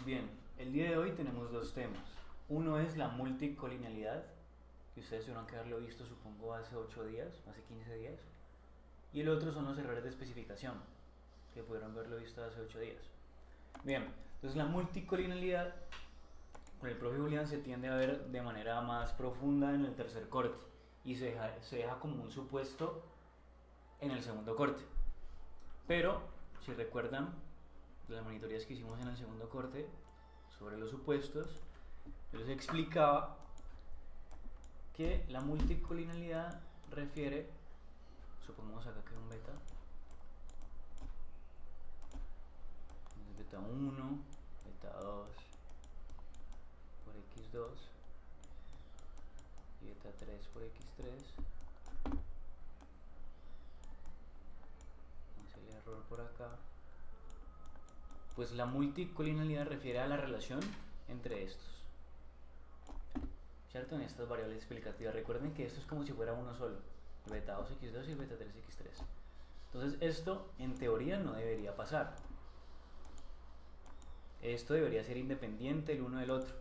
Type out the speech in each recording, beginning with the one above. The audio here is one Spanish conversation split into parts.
Bien, el día de hoy tenemos dos temas. Uno es la multicolinealidad, que ustedes tuvieron que haberlo visto supongo hace 8 días, hace 15 días. Y el otro son los errores de especificación, que pudieron haberlo visto hace 8 días. Bien, entonces la multicolinealidad con el profe Julián se tiende a ver de manera más profunda en el tercer corte y se deja como un supuesto en el segundo corte. Pero, si recuerdan, las monitorías que hicimos en el segundo corte sobre los supuestos, yo les explicaba que la multicolinealidad refiere, supongamos acá que es un beta, beta 1, beta 2 por x2 y beta 3 por x3. Vamos a el error por acá. Pues la multicolinealidad refiere a la relación entre estos, ¿cierto? En estas variables explicativas. Recuerden que esto es como si fuera uno solo, el beta 2x2 y el beta 3x3. Entonces esto en teoría no debería pasar. Esto debería ser independiente el uno del otro.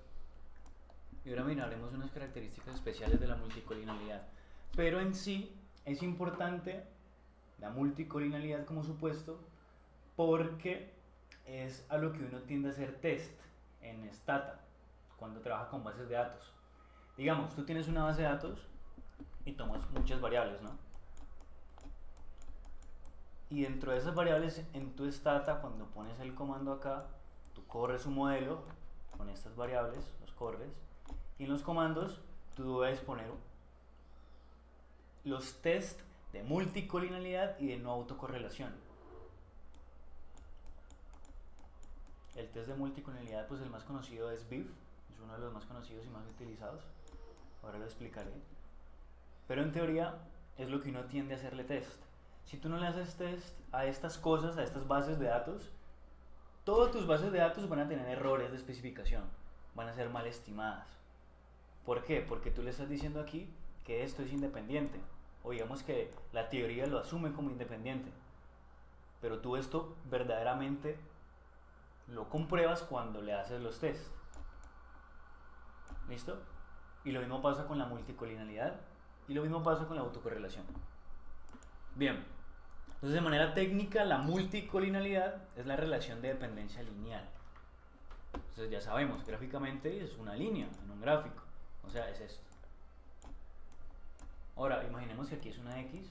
Y ahora miraremos unas características especiales de la multicolinealidad. Pero en sí es importante la multicolinealidad como supuesto porque es a lo que uno tiende a hacer test en Stata cuando trabaja con bases de datos. Digamos, tú tienes una base de datos y tomas muchas variables, ¿no? Y dentro de esas variables en tu Stata, cuando pones el comando acá, tú corres un modelo con estas variables, los corres, y en los comandos tú debes poner los test de multicolinealidad y de no autocorrelación. El test de multicolinealidad, pues el más conocido es BIF, es uno de los más conocidos y más utilizados. Ahora lo explicaré. Pero en teoría es lo que uno tiende a hacerle test. Si tú no le haces test a estas cosas, a estas bases de datos, todas tus bases de datos van a tener errores de especificación, van a ser mal estimadas. ¿Por qué? Porque tú le estás diciendo aquí que esto es independiente, o digamos que la teoría lo asume como independiente, pero tú esto verdaderamente lo compruebas cuando le haces los test. ¿Listo? Y lo mismo pasa con la multicolinealidad y lo mismo pasa con la autocorrelación. Bien, entonces de manera técnica la multicolinealidad es la relación de dependencia lineal. Entonces ya sabemos, gráficamente es una línea en un gráfico, o sea, es esto. Ahora, imaginemos que aquí es una x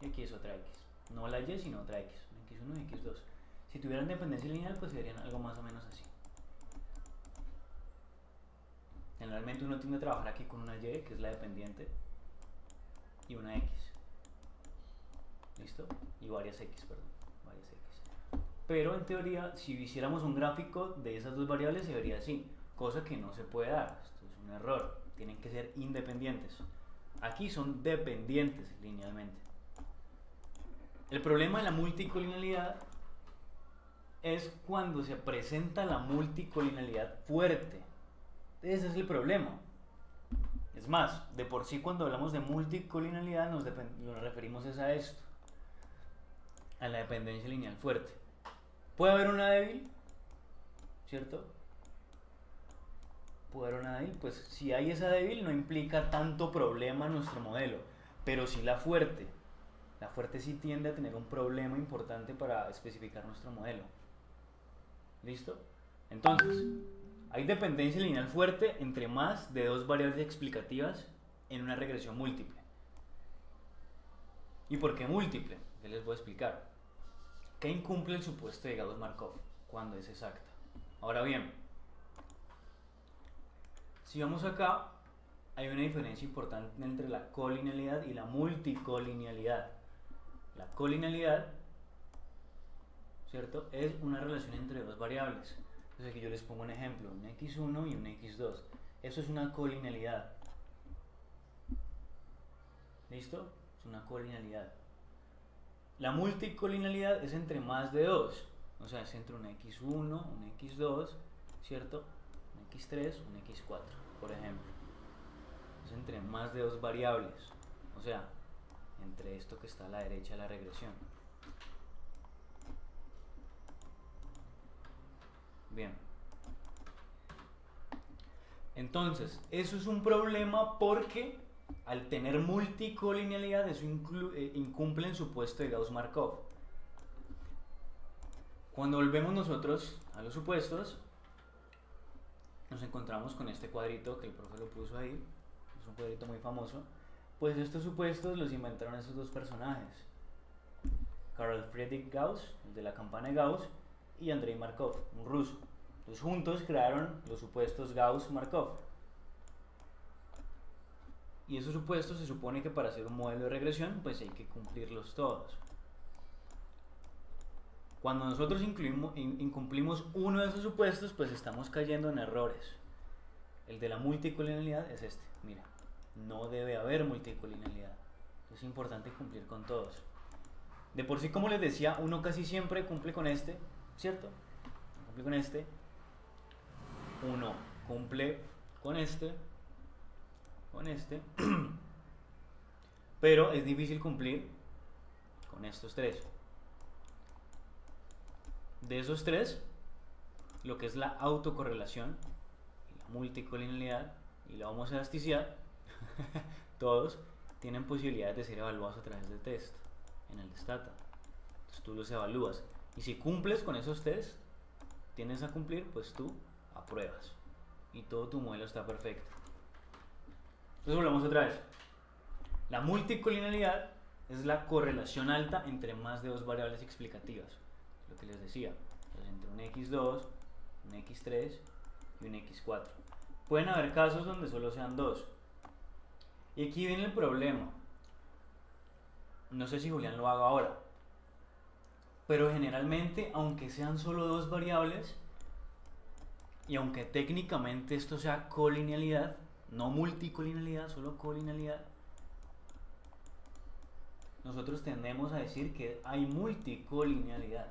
y aquí es otra x. No la y, sino otra x, una x1 y x2. Si tuvieran dependencia lineal, pues serían algo más o menos así. Generalmente uno tiende a trabajar aquí con una y, que es la dependiente, y una x. ¿Listo? Y varias x, perdón. Varias x. Pero en teoría, si hiciéramos un gráfico de esas dos variables, se vería así. Cosa que no se puede dar. Esto es un error. Tienen que ser independientes. Aquí son dependientes linealmente. El problema de la multicolinealidad es cuando se presenta la multicolinealidad fuerte. Ese es el problema. Es más, de por sí cuando hablamos de multicolinealidad nos referimos a esto, a la dependencia lineal fuerte. ¿Puede haber una débil? ¿Cierto? ¿Puede haber una débil? Pues si hay esa débil no implica tanto problema en nuestro modelo, pero si la fuerte sí tiende a tener un problema importante para especificar nuestro modelo. ¿Listo? Entonces, hay dependencia lineal fuerte entre más de dos variables explicativas en una regresión múltiple. ¿Y por qué múltiple? Ya les voy a explicar. ¿Qué incumple el supuesto de Gauss-Markov cuando es exacta? Ahora bien, si vamos acá, hay una diferencia importante entre la colinealidad y la multicolinealidad. La colinealidad, ¿cierto?, es una relación entre dos variables. Entonces aquí yo les pongo un ejemplo, un x1 y un x2. Eso es una colinealidad. ¿Listo? Es una colinealidad. La multicolinealidad es entre más de dos. O sea, es entre un x1, un x2, ¿cierto? Un x3, un x4, por ejemplo. Es entre más de dos variables. O sea, entre esto que está a la derecha de la regresión. Bien. Entonces, eso es un problema porque al tener multicolinealidad eso incumple el supuesto de Gauss-Markov. Cuando volvemos nosotros a los supuestos, nos encontramos con este cuadrito que el profe lo puso ahí, es un cuadrito muy famoso. Pues estos supuestos los inventaron estos dos personajes, Carl Friedrich Gauss, el de la campana de Gauss, y Andrei Markov, un ruso. Entonces juntos crearon los supuestos Gauss-Markov. Y esos supuestos se supone que para hacer un modelo de regresión pues hay que cumplirlos todos. Cuando nosotros incumplimos uno de esos supuestos pues estamos cayendo en errores. El de la multicolinealidad es este, mira, no debe haber multicolinealidad. Es importante cumplir con todos. De por sí, como les decía, uno casi siempre cumple con este, ¿cierto? Cumple con este. Uno cumple con este. Con este. Pero es difícil cumplir con estos tres. De esos tres, lo que es la autocorrelación, la multicolinealidad y la homoelasticidad, todos tienen posibilidades de ser evaluados a través de test en el Stata. Entonces tú los evalúas y si cumples con esos test, tienes a cumplir, pues tú apruebas y todo tu modelo está perfecto. Entonces volvamos otra vez. La multicolinealidad es la correlación alta entre más de dos variables explicativas, lo que les decía, entonces entre un x2, un x3 y un x4. Pueden haber casos donde solo sean dos. Y aquí viene el problema. No sé si Julián lo haga ahora, pero generalmente, aunque sean solo dos variables, y aunque técnicamente esto sea colinealidad, no multicolinealidad, solo colinealidad, nosotros tendemos a decir que hay multicolinealidad.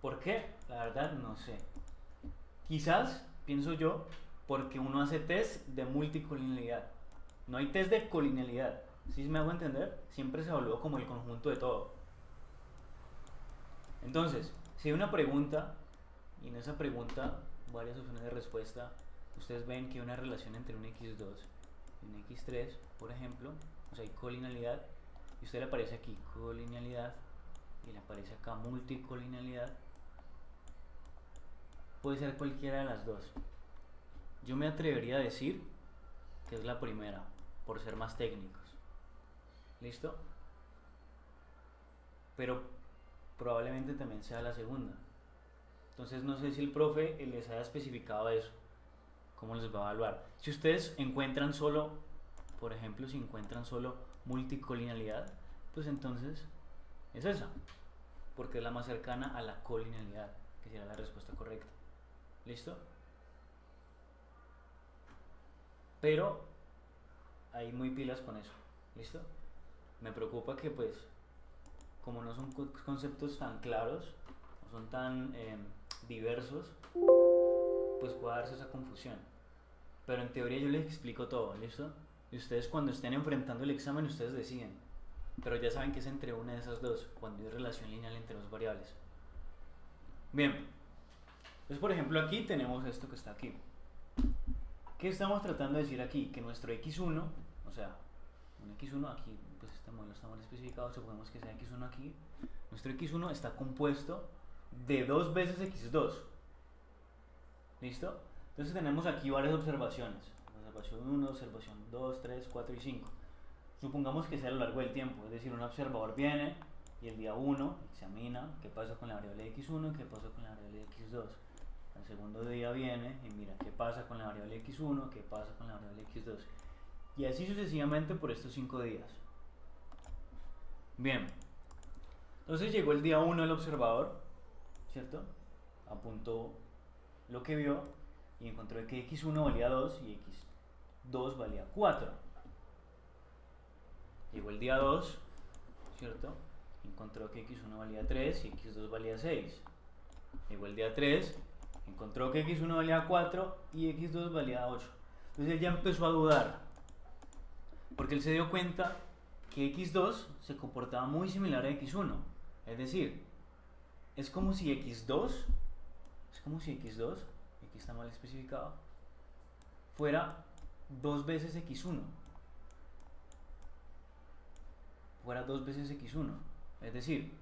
¿Por qué? La verdad no sé. Quizás, pienso yo, porque uno hace test de multicolinealidad. No hay test de colinealidad. ¿Sí me hago entender? Siempre se evalúa como el conjunto de todo. Entonces, si hay una pregunta, y en esa pregunta varias opciones de respuesta, ustedes ven que hay una relación entre un x2 y un x3, por ejemplo, o sea, hay colinealidad, y a usted le aparece aquí colinealidad, y le aparece acá multicolinealidad, puede ser cualquiera de las dos. Yo me atrevería a decir que es la primera, por ser más técnicos. ¿Listo? Pero probablemente también sea la segunda. Entonces no sé si el profe les haya especificado eso, cómo les va a evaluar. Si ustedes encuentran solo, por ejemplo, si encuentran solo multicolinealidad, pues entonces es esa, porque es la más cercana a la colinealidad, que será la respuesta correcta. ¿Listo? Pero hay muy pilas con eso. ¿Listo? Me preocupa que pues como no son conceptos tan claros, no son tan diversos, pues puede darse esa confusión. Pero en teoría yo les explico todo, ¿listo? Y ustedes cuando estén enfrentando el examen ustedes deciden, pero ya saben que es entre una de esas dos, cuando hay relación lineal entre dos variables. Bien, entonces por ejemplo aquí tenemos esto que está aquí. ¿Qué estamos tratando de decir aquí? Que nuestro x1, o sea, un x1 aquí, pues este modelo está mal especificado, supongamos que sea x1 aquí, nuestro x1 está compuesto de 2 veces x2. ¿Listo? Entonces tenemos aquí varias observaciones. Observación 1, observación 2, 3, 4 y 5. Supongamos que sea a lo largo del tiempo, es decir, un observador viene y el día 1 examina qué pasa con la variable x1 y qué pasa con la variable x2. El segundo día viene y mira qué pasa con la variable x1, qué pasa con la variable x2. Y así sucesivamente por estos 5 días. Bien. Entonces llegó el día 1 el observador, ¿cierto? Apuntó lo que vio y encontró que x1 valía 2 y x2 valía 4. Llegó el día 2, ¿cierto? Encontró que x1 valía 3 y x2 valía 6. Llegó el día 3, encontró que x1 valía 4 y x2 valía 8. Entonces él ya empezó a dudar, porque él se dio cuenta que x2 se comportaba muy similar a x1. Es decir, es como si x2, aquí está mal especificado, fuera 2 veces x1. Fuera 2 veces x1. Es decir,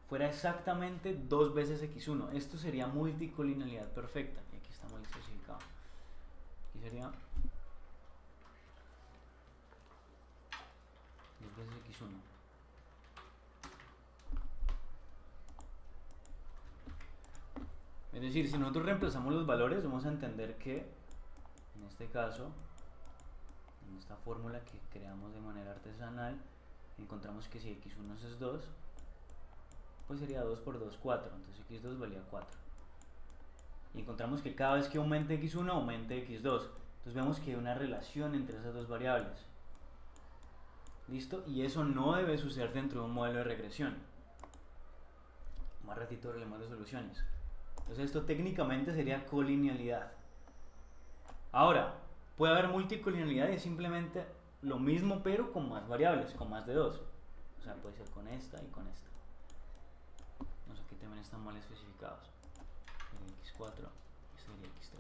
fuera exactamente 2 veces x1. Esto sería multicolinealidad perfecta. Y aquí está mal especificado. Aquí sería 2 veces x1. Es decir, si nosotros reemplazamos los valores, vamos a entender que, en este caso, en esta fórmula que creamos de manera artesanal, encontramos que si x1 es 2, pues sería 2 por 2, 4. Entonces x2 valía 4. Y encontramos que cada vez que aumente x1, aumente x2. Entonces vemos que hay una relación entre esas dos variables. ¿Listo? Y eso no debe suceder dentro de un modelo de regresión. Más ratito hablemos de soluciones. Entonces esto técnicamente sería colinealidad. Ahora, puede haber multicolinealidad y es simplemente lo mismo pero con más variables, con más de 2. O sea, puede ser con esta y con esta. No sé, aquí también están mal especificados. Sería x4 y sería x3.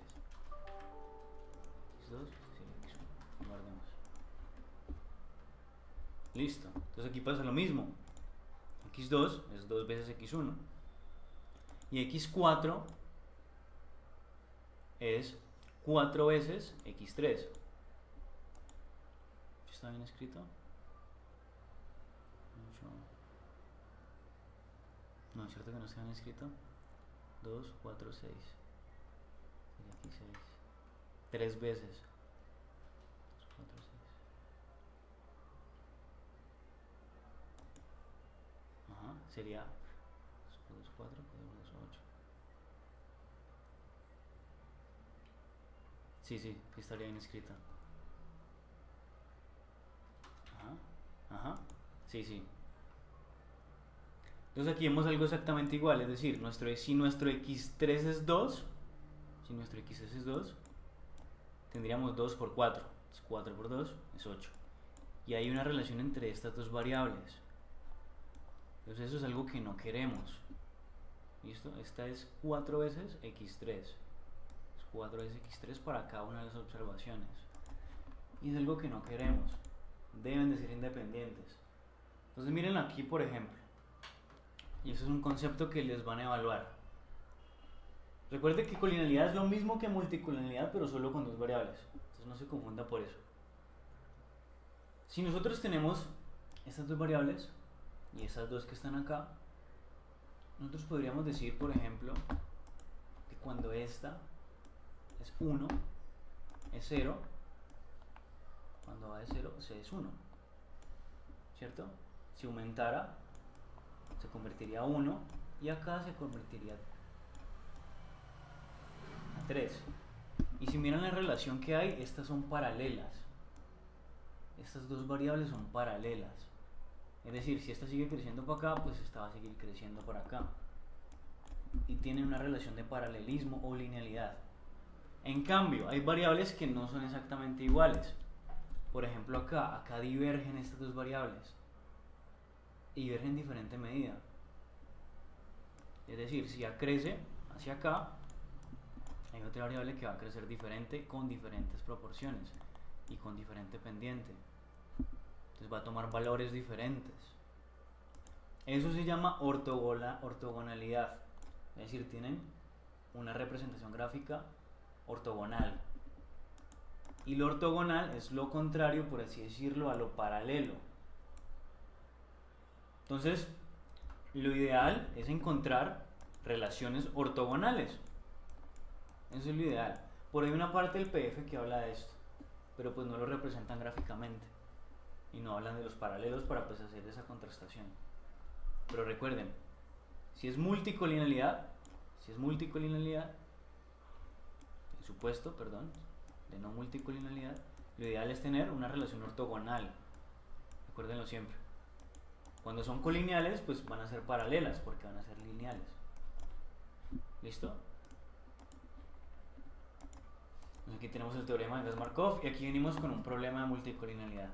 x2 sería x1. Guardemos. Listo. Entonces aquí pasa lo mismo. x2 es 2 veces x1. Y x4 es 4 veces x3. ¿Está bien escrito? No, es cierto que no está bien escrito. 2, 4, 6. Sería aquí 6. 3 veces. 2, 4, 6. Ajá, sería 2, 4, 2, 8. Sí, sí, estaría bien escrita. Ajá, sí, sí. Entonces aquí vemos algo exactamente igual, es decir, si nuestro x3 es 2, tendríamos 2 por 4, entonces 4 por 2 es 8. Y hay una relación entre estas dos variables. Entonces eso es algo que no queremos. ¿Listo? Esta es 4 veces x3. Es 4 veces x3 para cada una de las observaciones. Y es algo que no queremos. Deben de ser independientes. Entonces miren aquí, por ejemplo. Y eso es un concepto que les van a evaluar. Recuerde que colinealidad es lo mismo que multicolinealidad, pero solo con dos variables. Entonces no se confunda por eso. Si nosotros tenemos estas dos variables y esas dos que están acá, nosotros podríamos decir, por ejemplo, que cuando esta es 1, es 0, cuando va de 0, c es 1, ¿cierto? Si aumentara, se convertiría a 1 y acá se convertiría a 3. Y si miran la relación que hay, estas son paralelas. Estas dos variables son paralelas. Es decir, si esta sigue creciendo por acá, pues esta va a seguir creciendo por acá. Y tienen una relación de paralelismo o linealidad. En cambio, hay variables que no son exactamente iguales. Por ejemplo, acá divergen estas dos variables. Y divergen en diferente medida. Es decir, si ya crece hacia acá, hay otra variable que va a crecer diferente con diferentes proporciones y con diferente pendiente. Entonces va a tomar valores diferentes. Eso se llama ortogonalidad. Es decir, tienen una representación gráfica ortogonal. Y lo ortogonal es lo contrario, por así decirlo, a lo paralelo. Entonces, lo ideal es encontrar relaciones ortogonales. Eso es lo ideal. Por ahí hay una parte del PDF que habla de esto, pero pues no lo representan gráficamente y no hablan de los paralelos para pues hacer esa contrastación. Pero recuerden, si es multicolinealidad, el supuesto, perdón, de no multicolinealidad, lo ideal es tener una relación ortogonal. Recuérdenlo siempre. Cuando son colineales, pues van a ser paralelas porque van a ser lineales. ¿Listo? Aquí tenemos el teorema de Gas-Markov y aquí venimos con un problema de multicolinealidad.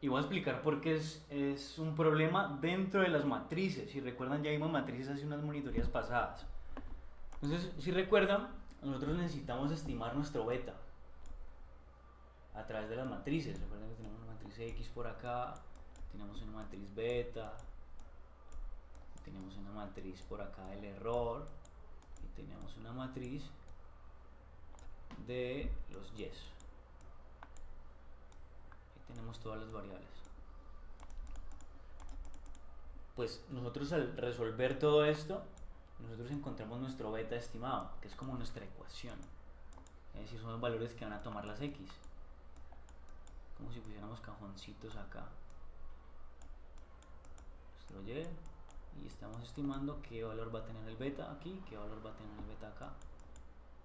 Y voy a explicar por qué es un problema dentro de las matrices. Si recuerdan, ya vimos matrices hace unas monitorías pasadas. Entonces, si recuerdan, nosotros necesitamos estimar nuestro beta a través de las matrices. Recuerden que tenemos una matriz X por acá, tenemos una matriz beta, tenemos una matriz por acá del error y tenemos una matriz de los yes. Ahí tenemos todas las variables. Pues nosotros al resolver todo esto, nosotros encontramos nuestro beta estimado, que es como nuestra ecuación. Es decir, son los valores que van a tomar las X. Como si pusiéramos cajoncitos acá. Nuestro Y. Y estamos estimando qué valor va a tener el beta aquí, qué valor va a tener el beta acá.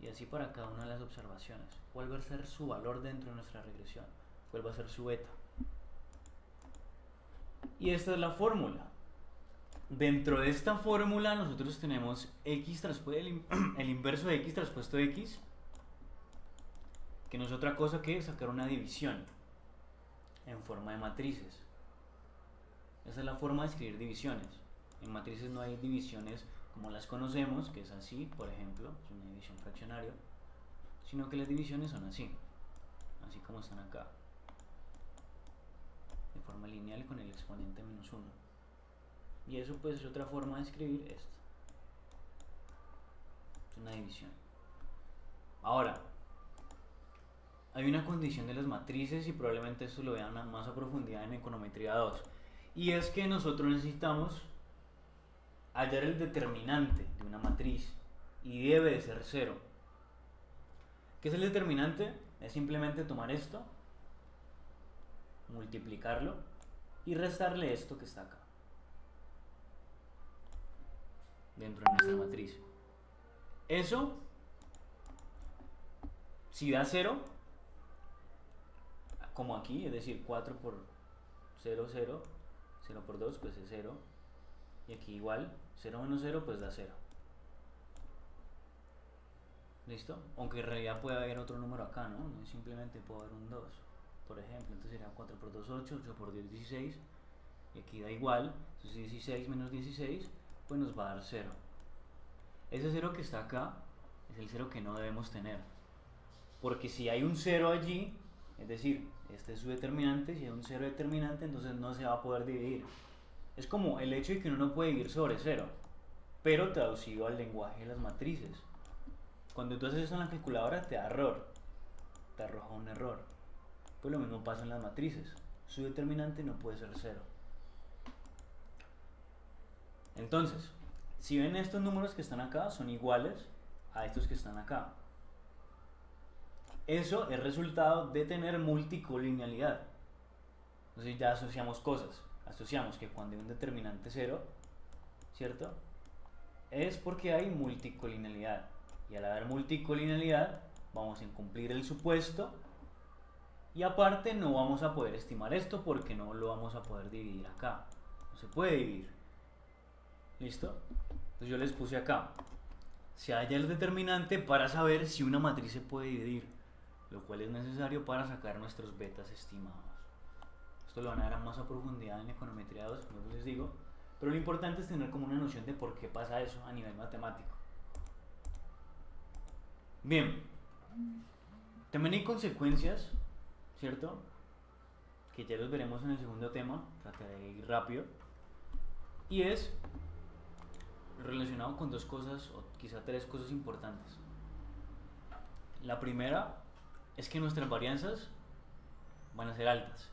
Y así para cada una de las observaciones. ¿Cuál va a ser su valor dentro de nuestra regresión? ¿Cuál va a ser su beta? Y esta es la fórmula. Dentro de esta fórmula nosotros tenemos X el inverso de X traspuesto de X, que no es otra cosa que sacar una división en forma de matrices. Esa es la forma de escribir divisiones. En matrices no hay divisiones como las conocemos, que es así, por ejemplo, es una división fraccionaria, sino que las divisiones son así como están acá, de forma lineal con el exponente menos 1. Y eso pues es otra forma de escribir esto. Es una división. Ahora, hay una condición de las matrices y probablemente esto lo vean más a profundidad en econometría 2. Y es que nosotros necesitamos hallar el determinante de una matriz y debe de ser 0. ¿Qué es el determinante? Es simplemente tomar esto, multiplicarlo y restarle esto que está acá dentro de nuestra matriz. Eso, si da 0, como aquí, es decir, 4 por 0, 0, 0 por 2, pues es 0, y aquí igual, 0 menos 0, pues da 0. ¿Listo? Aunque en realidad puede haber otro número acá, ¿no? No simplemente puede haber un 2, por ejemplo, entonces sería 4 por 2, 8, 8 por 10, 16, y aquí da igual, entonces 16 menos 16, pues nos va a dar 0. Ese 0 que está acá es el 0 que no debemos tener, porque si hay un 0 allí, es decir, este es su determinante, si hay un 0 determinante, entonces no se va a poder dividir. Es como el hecho de que uno no puede dividir sobre 0, pero traducido al lenguaje de las matrices. Cuando tú haces eso en la calculadora te da error, te arroja un error. Pues lo mismo pasa en las matrices, su determinante no puede ser 0. Entonces, si ven estos números que están acá, son iguales a estos que están acá. Eso es resultado de tener multicolinealidad. Entonces ya asociamos cosas. Asociamos que cuando hay un determinante 0, ¿cierto? Es porque hay multicolinealidad. Y al haber multicolinealidad, vamos a incumplir el supuesto. Y aparte no vamos a poder estimar esto porque no lo vamos a poder dividir acá. No se puede dividir. ¿Listo? Entonces yo les puse acá. Se halla el determinante para saber si una matriz se puede dividir, lo cual es necesario para sacar nuestros betas estimados. Esto lo van a ver más a profundidad en econometría 2, como les digo, pero lo importante es tener como una noción de por qué pasa eso a nivel matemático. Bien, también hay consecuencias, ¿cierto? Que ya los veremos en el segundo tema, trataré de ir rápido, y es relacionado con dos cosas, o quizá tres cosas importantes. La primera es que nuestras varianzas van a ser altas.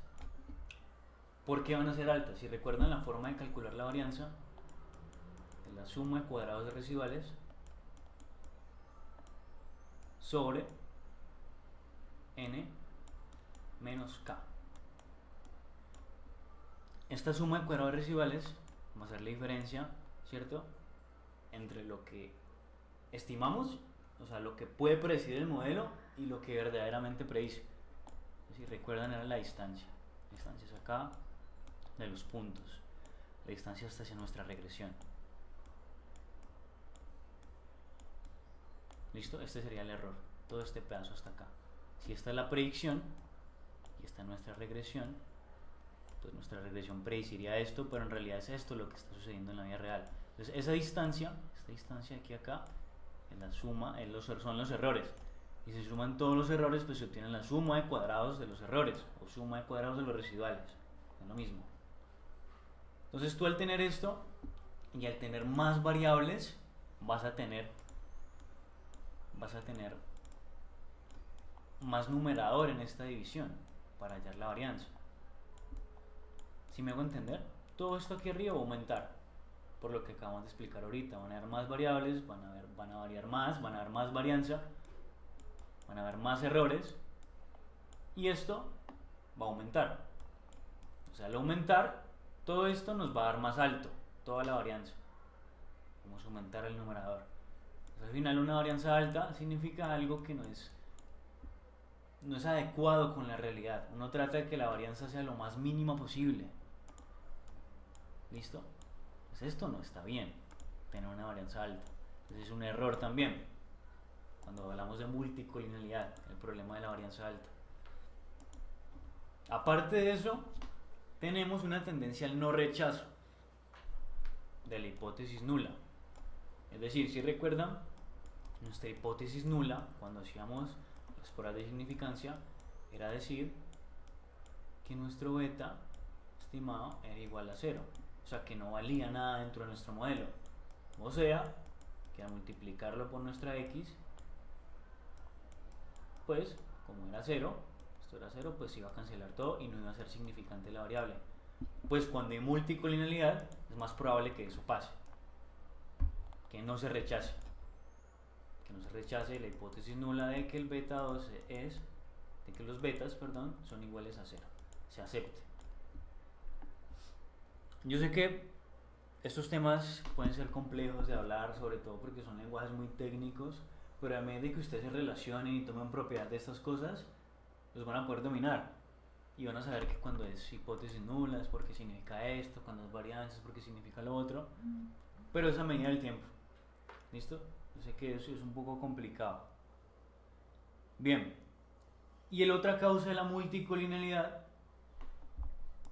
¿Por qué van a ser altas? Si recuerdan la forma de calcular la varianza, es la suma de cuadrados de residuales sobre n menos k. Esta suma de cuadrados residuales va a ser la diferencia, ¿cierto?, entre lo que estimamos, o sea, lo que puede predecir el modelo y lo que verdaderamente predice. Si recuerdan, era la distancia. La distancia es acá de los puntos. La distancia está hacia nuestra regresión. ¿Listo? Este sería el error. Todo este pedazo hasta acá. Si esta es la predicción y esta es nuestra regresión, pues nuestra regresión predeciría esto, pero en realidad es esto lo que está sucediendo en la vida real. Entonces esa distancia, esta distancia aquí acá, En la suma son los errores. Y si suman todos los errores, pues se obtiene la suma de cuadrados de los errores o suma de cuadrados de los residuales. Es lo mismo. Entonces tú al tener esto y al tener más variables, vas a tener más numerador en esta división para hallar la varianza. ¿Sí me hago entender? Todo esto aquí arriba va a aumentar, por lo que acabamos de explicar ahorita. Van a haber más variables, van a variar más, van a haber más varianza, van a haber más errores, y esto va a aumentar. O sea, al aumentar, todo esto nos va a dar más alto, toda la varianza. Vamos a aumentar el numerador. Entonces, al final, una varianza alta significa algo que no es adecuado con la realidad. Uno trata de que la varianza sea lo más mínima posible. ¿Listo? Pues esto no está bien, tener una varianza alta. Entonces es un error también cuando hablamos de multicolinealidad, el problema de la varianza alta. Aparte de eso, tenemos una tendencia al no rechazo de la hipótesis nula. Es decir, si recuerdan, nuestra hipótesis nula, cuando hacíamos las pruebas de significancia, era decir que nuestro beta estimado era igual a 0. O sea, que no valía nada dentro de nuestro modelo. O sea, que al multiplicarlo por nuestra x, pues, como era 0, esto era 0, pues iba a cancelar todo y no iba a ser significante la variable. Pues cuando hay multicolinealidad, es más probable que eso pase. Que no se rechace. Que no se rechace la hipótesis nula de que el beta 2 de que los betas, son iguales a 0. Se acepte. Yo sé que estos temas pueden ser complejos de hablar, sobre todo porque son lenguajes muy técnicos, pero a medida de que ustedes se relacionen y tomen propiedad de estas cosas, los van a poder dominar. Y van a saber que cuando es hipótesis nula es porque significa esto, cuando es varianza es porque significa lo otro, pero es a medida del tiempo. ¿Listo? Yo sé que eso es un poco complicado. Bien. Y la otra causa de la multicolinealidad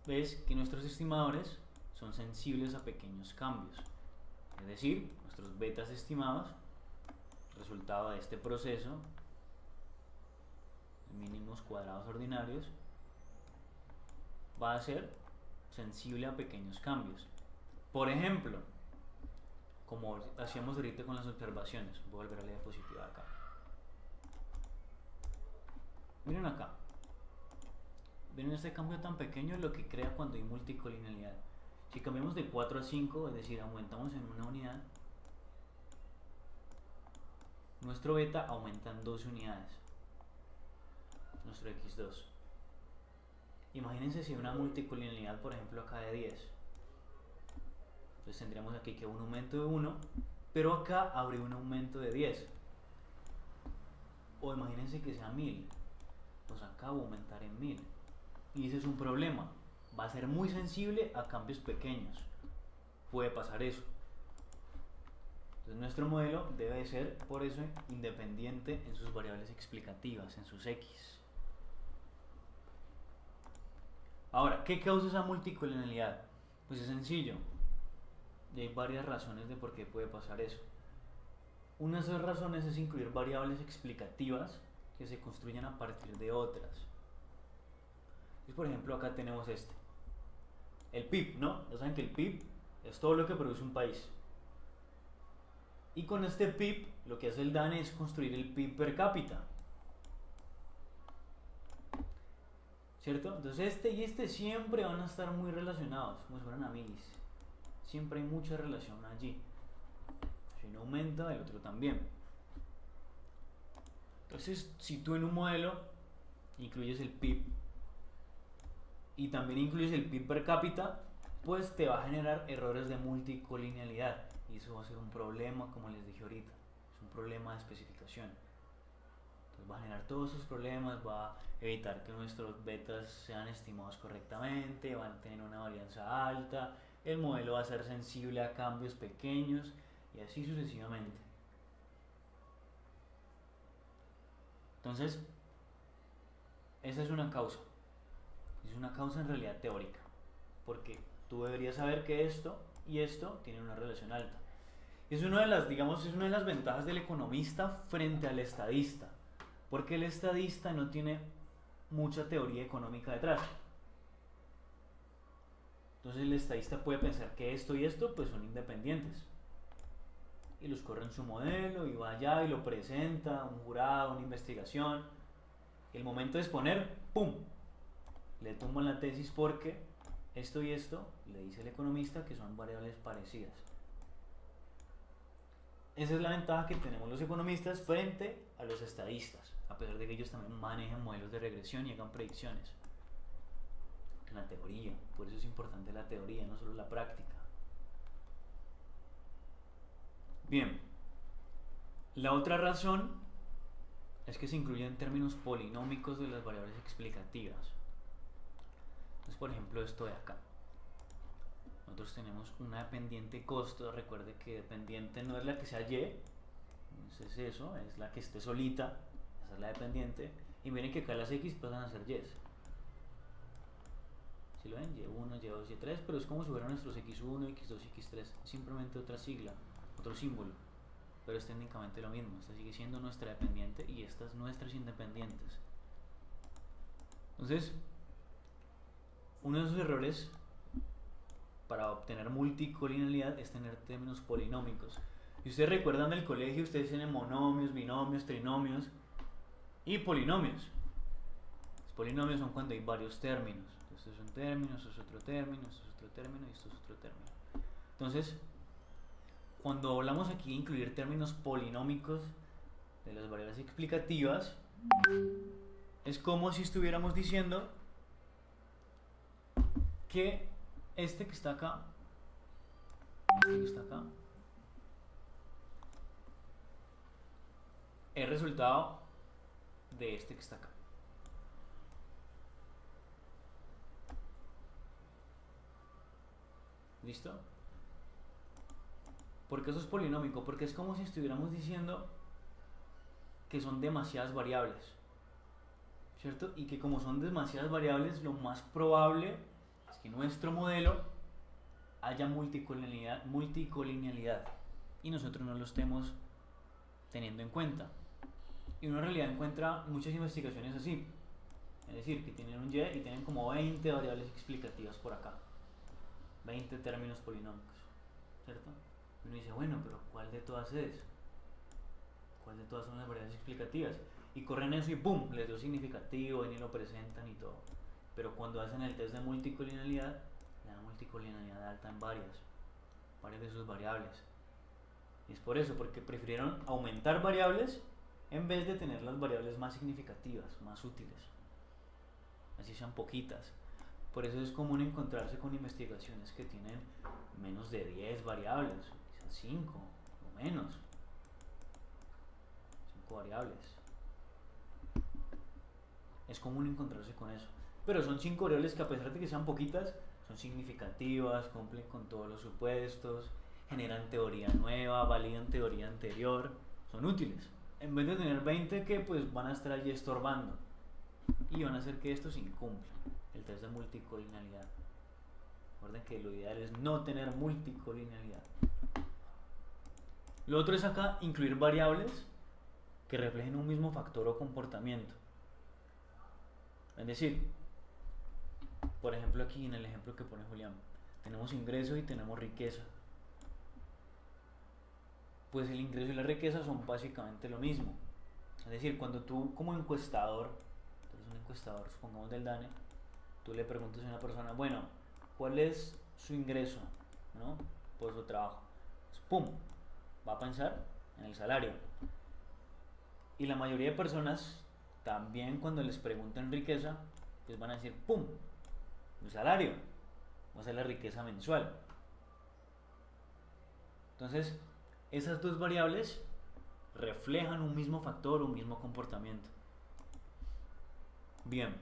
es que nuestros estimadores son sensibles a pequeños cambios. Es decir, nuestros betas estimados, resultado de este proceso, mínimos cuadrados ordinarios, va a ser sensible a pequeños cambios. Por ejemplo, como hacíamos ahorita con las observaciones, voy a volver a la diapositiva acá. Miren acá. Miren este cambio tan pequeño, lo que crea cuando hay multicolinealidad. Si cambiamos de 4 a 5, es decir, aumentamos en una unidad, nuestro beta aumenta en 2 unidades, nuestro x2. Imagínense si hay una multicolinealidad, por ejemplo, acá de 10. Entonces tendríamos aquí que un aumento de 1, pero acá habría un aumento de 10. O imagínense que sea 1000, pues acá va a aumentar en 1000. Y ese es un problema. Va a ser muy sensible a cambios pequeños. Puede pasar eso. Entonces nuestro modelo debe ser, por eso, independiente en sus variables explicativas, en sus x. Ahora, ¿qué causa esa multicolinealidad? Pues es sencillo. Y hay varias razones de por qué puede pasar eso. Una de esas razones es incluir variables explicativas que se construyen a partir de otras. Entonces, por ejemplo, acá tenemos el PIB, ¿no? Ya saben que el PIB es todo lo que produce un país. Y con este PIB, lo que hace el DANE es construir el PIB per cápita. ¿Cierto? Entonces este y este siempre van a estar muy relacionados, como si fueran amiguis. Siempre hay mucha relación allí. Si uno aumenta, el otro también. Entonces, si tú en un modelo incluyes el PIB y también incluyes el PIB per cápita, pues te va a generar errores de multicolinealidad. Y eso va a ser un problema, como les dije ahorita. Es un problema de especificación. Entonces va a generar todos esos problemas, va a evitar que nuestros betas sean estimados correctamente, van a tener una varianza alta, el modelo va a ser sensible a cambios pequeños y así sucesivamente. Entonces, esa es una causa. Es una causa en realidad teórica, porque tú deberías saber que esto y esto tienen una relación alta. Es una de las, digamos, es una de las ventajas del economista frente al estadista, porque el estadista no tiene mucha teoría económica detrás. Entonces el estadista puede pensar que esto y esto pues son independientes. Y los corre en su modelo y va allá y lo presenta, un jurado, una investigación. Y el momento de exponer, ¡pum! Le tumban la tesis porque esto y esto, le dice el economista que son variables parecidas. Esa es la ventaja que tenemos los economistas frente a los estadistas, a pesar de que ellos también manejan modelos de regresión y hagan predicciones. La teoría, por eso es importante la teoría, no solo la práctica. Bien, la otra razón es que se incluyen términos polinómicos de las variables explicativas. Entonces, por ejemplo, esto de acá. Nosotros tenemos una dependiente costo. Recuerde que dependiente no es la que sea y, es eso, es la que esté solita, esa es la dependiente. Y miren que acá las x pasan a ser y. Si lo ven, y1, y2, y3, pero es como si fueran nuestros x1, x2, x3, simplemente otra sigla, otro símbolo, pero es técnicamente lo mismo. Esta sigue siendo nuestra dependiente y estas nuestras independientes. Entonces, uno de esos errores para obtener multicolinealidad es tener términos polinómicos. Y ustedes recuerdan del colegio, ustedes tienen monomios, binomios, trinomios y polinomios. Los polinomios son cuando hay varios términos. Esto es un término, esto es otro término, esto es otro término y esto es otro término. Entonces, cuando hablamos aquí de incluir términos polinómicos de las variables explicativas, es como si estuviéramos diciendo que este que está acá, es resultado de este que está acá. ¿Listo? Porque eso es polinómico, porque es como si estuviéramos diciendo que son demasiadas variables, ¿cierto? Y que como son demasiadas variables, lo más probable es que nuestro modelo haya multicolinealidad y nosotros no lo estemos teniendo en cuenta. Y uno en realidad encuentra muchas investigaciones así, es decir, que tienen un y y tienen como 20 variables explicativas por acá, 20 términos polinómicos, ¿cierto? Y uno dice, bueno, pero ¿cuál de todas es? ¿Cuál de todas son las variables explicativas? Y corren eso y ¡pum! Les dio significativo y ni lo presentan y todo. Pero cuando hacen el test de multicolinealidad, le dan multicolinealidad alta en varias de sus variables. Y es por eso, porque prefirieron aumentar variables en vez de tener las variables más significativas, más útiles. Así sean poquitas. Por eso es común encontrarse con investigaciones que tienen menos de 10 variables, quizás 5 o menos. 5 variables. Es común encontrarse con eso. Pero son 5 variables que, a pesar de que sean poquitas, son significativas, cumplen con todos los supuestos, generan teoría nueva, validan teoría anterior, son útiles. En vez de tener 20 que pues van a estar allí estorbando y van a hacer que esto se incumpla, el test de multicolinealidad. Recuerden que lo ideal es no tener multicolinealidad. Lo otro es acá incluir variables que reflejen un mismo factor o comportamiento. Es decir, por ejemplo aquí en el ejemplo que pone Julián, tenemos ingreso y tenemos riqueza. Pues el ingreso y la riqueza son básicamente lo mismo. Es decir, cuando tú como encuestador, tú eres un encuestador, supongamos del DANE, tú le preguntas a una persona, bueno, ¿cuál es su ingreso, ¿no? Por su trabajo? Pues, ¡pum! Va a pensar en el salario. Y la mayoría de personas también cuando les preguntan riqueza, pues van a decir, ¡pum! El salario. Va a ser la riqueza mensual. Entonces, esas dos variables reflejan un mismo factor, un mismo comportamiento. Bien,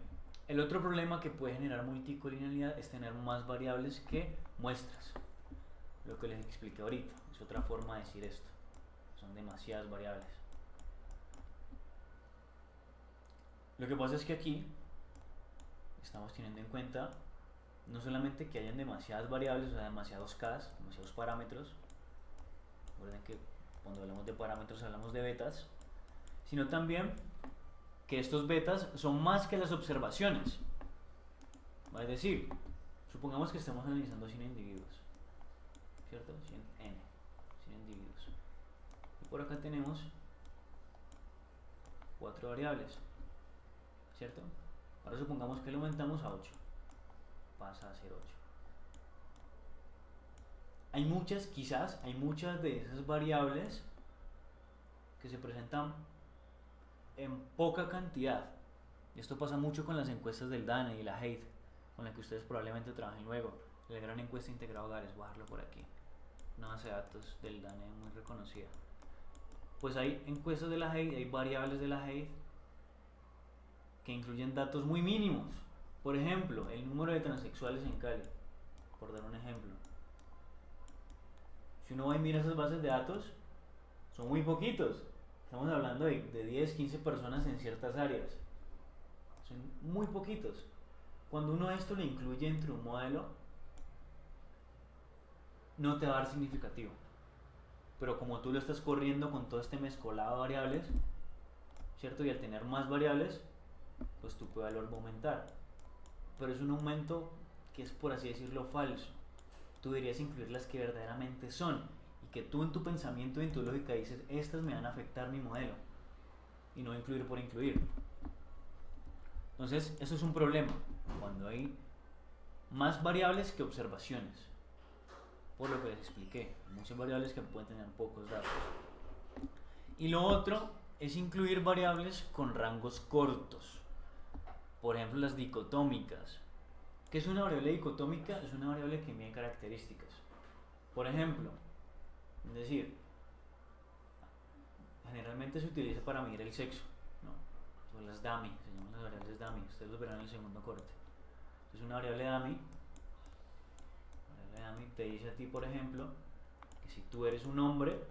el otro problema que puede generar multicolinealidad es tener más variables que muestras. Lo que les expliqué ahorita, es otra forma de decir esto. Son demasiadas variables. Lo que pasa es que aquí estamos teniendo en cuenta no solamente que hayan demasiadas variables, o sea, demasiados Ks, demasiados parámetros, Recuerden que cuando hablamos de parámetros hablamos de betas, sino también que estos betas son más que las observaciones. Es decir, supongamos que estamos analizando 100 individuos, ¿cierto? 100 individuos. Y por acá tenemos 4 variables, ¿cierto? Ahora supongamos que lo aumentamos a 8, pasa a ser 8. Quizás hay muchas de esas variables que se presentan en poca cantidad. Y esto pasa mucho con las encuestas del DANE y la HEID, con la que ustedes probablemente trabajen luego. La gran encuesta integrada hogares, voy a dejarlo por aquí. Una base de datos del DANE muy reconocida. Pues hay encuestas de la HEID, hay variables de la HEID que incluyen datos muy mínimos. Por ejemplo, el número de transexuales en Cali, por dar un ejemplo. Si uno va y mira esas bases de datos, son muy poquitos. Estamos hablando de 10, 15 personas en ciertas áreas. Son muy poquitos. Cuando uno esto lo incluye entre un modelo, no te va a dar significativo. Pero como tú lo estás corriendo con todo este mezcolado de variables, ¿cierto? Y al tener más variables, pues tu valor va a aumentar. Pero es un aumento que es, por así decirlo, falso. Tú deberías incluir las que verdaderamente son, y que tú en tu pensamiento y en tu lógica dices, estas me van a afectar mi modelo, y no incluir por incluir. Entonces, eso es un problema, cuando hay más variables que observaciones. Por lo que les expliqué, muchas variables que pueden tener pocos datos. Y lo otro es incluir variables con rangos cortos. Por ejemplo, las dicotómicas. ¿Qué es una variable dicotómica? Es una variable que mide características. Por ejemplo, es decir, generalmente se utiliza para medir el sexo, ¿no? Son las DAMI, se llaman las variables DAMI. Ustedes lo verán en el segundo corte. Entonces, una variable DAMI te dice a ti, por ejemplo, que si tú eres un hombre,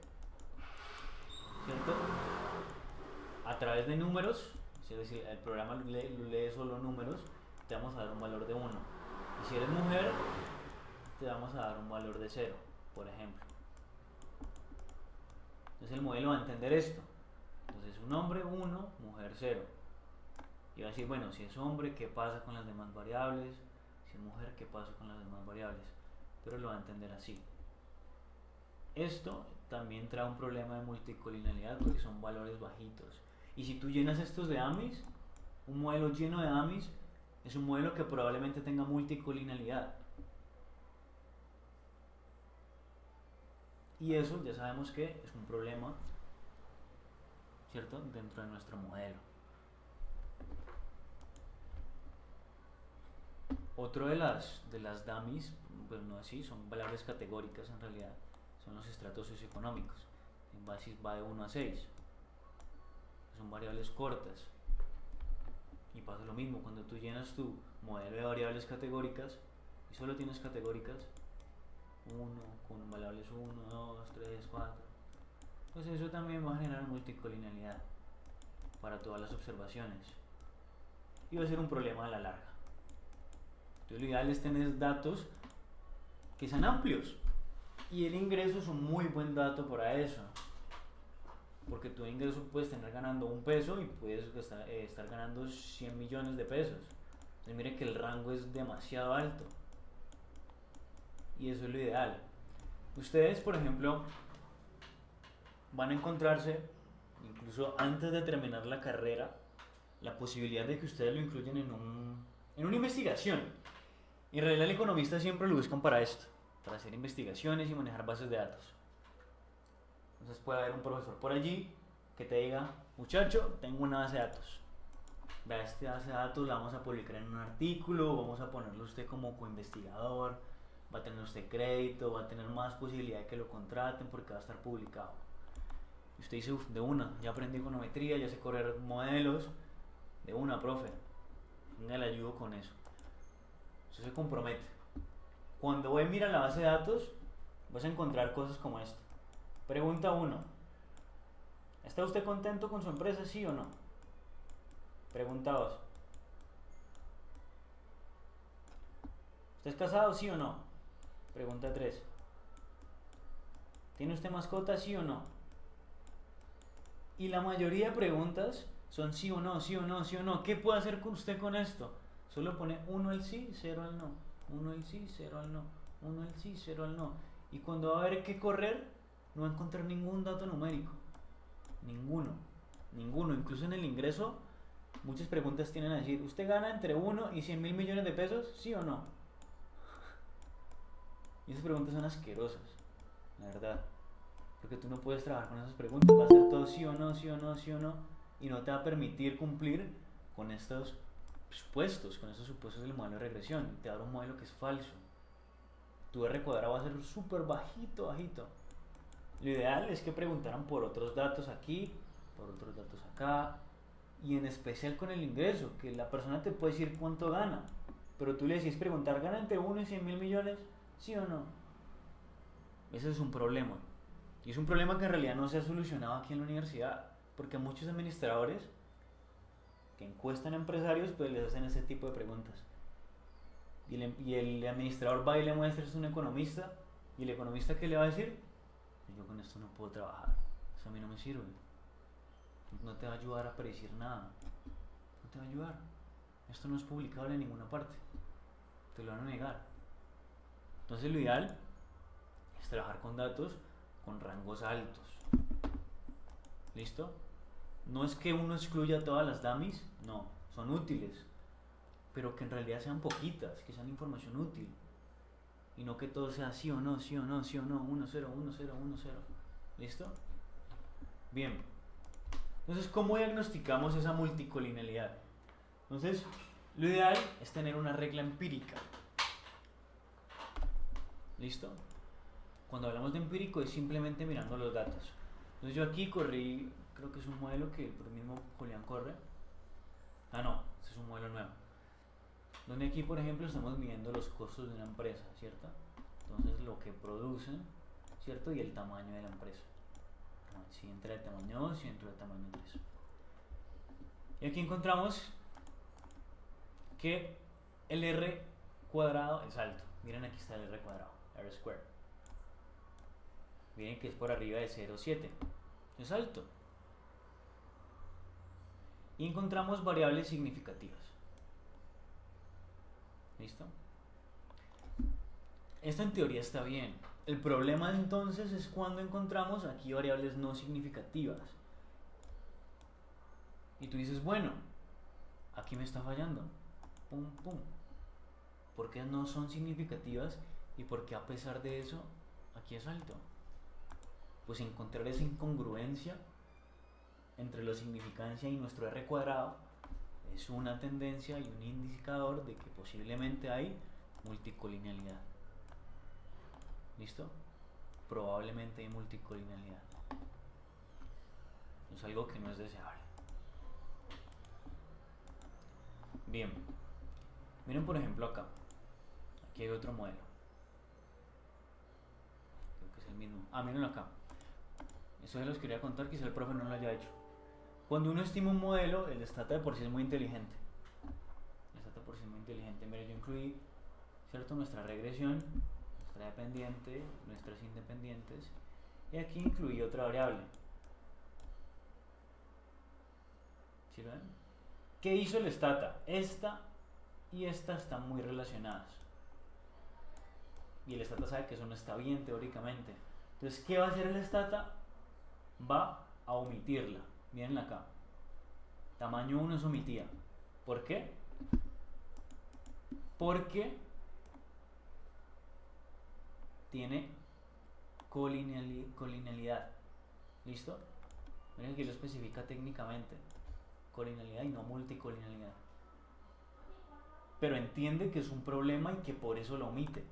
¿cierto? A través de números, es decir, el programa lee solo números, te vamos a dar un valor de 1. Y si eres mujer, te vamos a dar un valor de 0, por ejemplo. Entonces el modelo va a entender esto. Entonces un hombre 1, mujer 0. Y va a decir, bueno, si es hombre, ¿qué pasa con las demás variables? Si es mujer, ¿qué pasa con las demás variables? Pero lo va a entender así. Esto también trae un problema de multicolinialidad porque son valores bajitos. Y si tú llenas estos de AMIs, un modelo lleno de AMIs es un modelo que probablemente tenga multicolinialidad. Y eso ya sabemos que es un problema, ¿cierto?, dentro de nuestro modelo. Otro de las dummies, pues no así, son variables categóricas en realidad, son los estratos socioeconómicos. En basis va de 1 a 6. Son variables cortas. Y pasa lo mismo, cuando tú llenas tu modelo de variables categóricas y solo tienes categóricas 1, con variables 1, 2, 3, 4, pues eso también va a generar multicolinialidad para todas las observaciones. Y va a ser un problema a la larga. Entonces lo ideal es tener datos que sean amplios. Y el ingreso es un muy buen dato para eso. Porque tu ingreso puedes tener ganando $1 y puedes estar ganando 100 millones de pesos. Entonces miren que el rango es demasiado alto. Y eso es lo ideal. Ustedes, por ejemplo, van a encontrarse, incluso antes de terminar la carrera, la posibilidad de que ustedes lo incluyan en una investigación. En realidad el economista siempre lo buscan para esto, para hacer investigaciones y manejar bases de datos. Entonces puede haber un profesor por allí que te diga, muchacho, tengo una base de datos. Vea, esta base de datos la vamos a publicar en un artículo, vamos a ponerlo usted como coinvestigador, va a tener usted crédito, va a tener más posibilidad de que lo contraten porque va a estar publicado. Y usted dice, de una, ya aprendí econometría, ya sé correr modelos, de una, profe, venga, le ayudo con eso. Usted se compromete. Cuando voy a mirar la base de datos, vas a encontrar cosas como esta. Pregunta 1. ¿Está usted contento con su empresa, sí o no? Pregunta 2. ¿Usted es casado, sí o no? Pregunta 3. ¿Tiene usted mascota, sí o no? Y la mayoría de preguntas son sí o no, sí o no, sí o no. ¿Qué puede hacer usted con esto? Solo pone 1 al sí, 0 al no. 1 al sí, 0 al no. 1 al sí, 0 al no. Y cuando va a ver qué correr, no va a encontrar ningún dato numérico. Ninguno. Ninguno. Incluso en el ingreso, muchas preguntas tienen a decir, ¿usted gana entre 1 y 100 mil millones de pesos? ¿Sí o no? Y esas preguntas son asquerosas, la verdad. Porque tú no puedes trabajar con esas preguntas. Va a ser todo sí o no, sí o no, sí o no. Y no te va a permitir cumplir con estos supuestos, con estos supuestos del modelo de regresión. Y te va a dar un modelo que es falso. Tu R cuadrado va a ser súper bajito, bajito. Lo ideal es que preguntaran por otros datos aquí, por otros datos acá. Y en especial con el ingreso, que la persona te puede decir cuánto gana. Pero tú le decís preguntar, ¿gana entre 1 y 100 mil millones? ¿Sí o no? Ese es un problema. Y es un problema que en realidad no se ha solucionado aquí en la universidad, porque a muchos administradores que encuestan a empresarios pues les hacen ese tipo de preguntas. Y el administrador va y le muestra esto a un economista, y el economista ¿qué le va a decir? Yo con esto no puedo trabajar, eso a mí no me sirve, no te va a ayudar a predecir nada, no te va a ayudar, esto no es publicable en ninguna parte, te lo van a negar. Entonces lo ideal es trabajar con datos con rangos altos. ¿Listo? No es que uno excluya todas las dummies, no, son útiles, pero que en realidad sean poquitas, que sean información útil. Y no que todo sea sí o no, sí o no, sí o no, 1, 0, 1, 0, 1, 0. ¿Listo? Bien. Entonces, ¿cómo diagnosticamos esa multicolinialidad? Entonces, lo ideal es tener una regla empírica. ¿Listo? Cuando hablamos de empírico es simplemente mirando los datos. Entonces yo aquí corrí, creo que es un modelo que por el mismo Julián corre. Ah, no, este es un modelo nuevo. Donde aquí, por ejemplo, estamos midiendo los costos de una empresa, ¿cierto? Entonces lo que producen, ¿cierto? Y el tamaño de la empresa. Si entra de tamaño 2, si entra de tamaño 3. Y aquí encontramos que el R cuadrado es alto. Miren, aquí está el R cuadrado, R square. Miren que es por arriba de 0,7. Es alto. Y encontramos variables significativas. ¿Listo? Esto en teoría está bien. El problema entonces es cuando encontramos aquí variables no significativas. Y tú dices, bueno, aquí me está fallando. Pum, pum. ¿Por qué no son significativas y por qué a pesar de eso aquí es alto? Pues encontrar esa incongruencia entre la significancia y nuestro R cuadrado es una tendencia y un indicador de que posiblemente hay multicolinialidad. ¿Listo? Probablemente hay multicolinialidad. Es algo que no es deseable. Bien. Miren por ejemplo acá. Aquí hay otro modelo. Creo que es el mismo. Ah, miren acá. Eso se los quería contar, quizá el profe no lo haya hecho. Cuando uno estima un modelo, el Stata de por sí es muy inteligente. El Stata por sí es muy inteligente. Mira, yo incluí, ¿cierto? Nuestra regresión, nuestra dependiente, nuestras independientes. Y aquí incluí otra variable. ¿Sí lo ven? ¿Qué hizo el Stata? Esta y esta están muy relacionadas. Y el Stata sabe que eso no está bien teóricamente. Entonces, ¿qué va a hacer el Stata? Va a omitirla. Miren acá. Tamaño 1 es omitida. ¿Por qué? Porque tiene colinealidad. ¿Listo? Miren que lo especifica técnicamente. Colinealidad y no multicolinialidad. Pero entiende que es un problema y que por eso lo omite.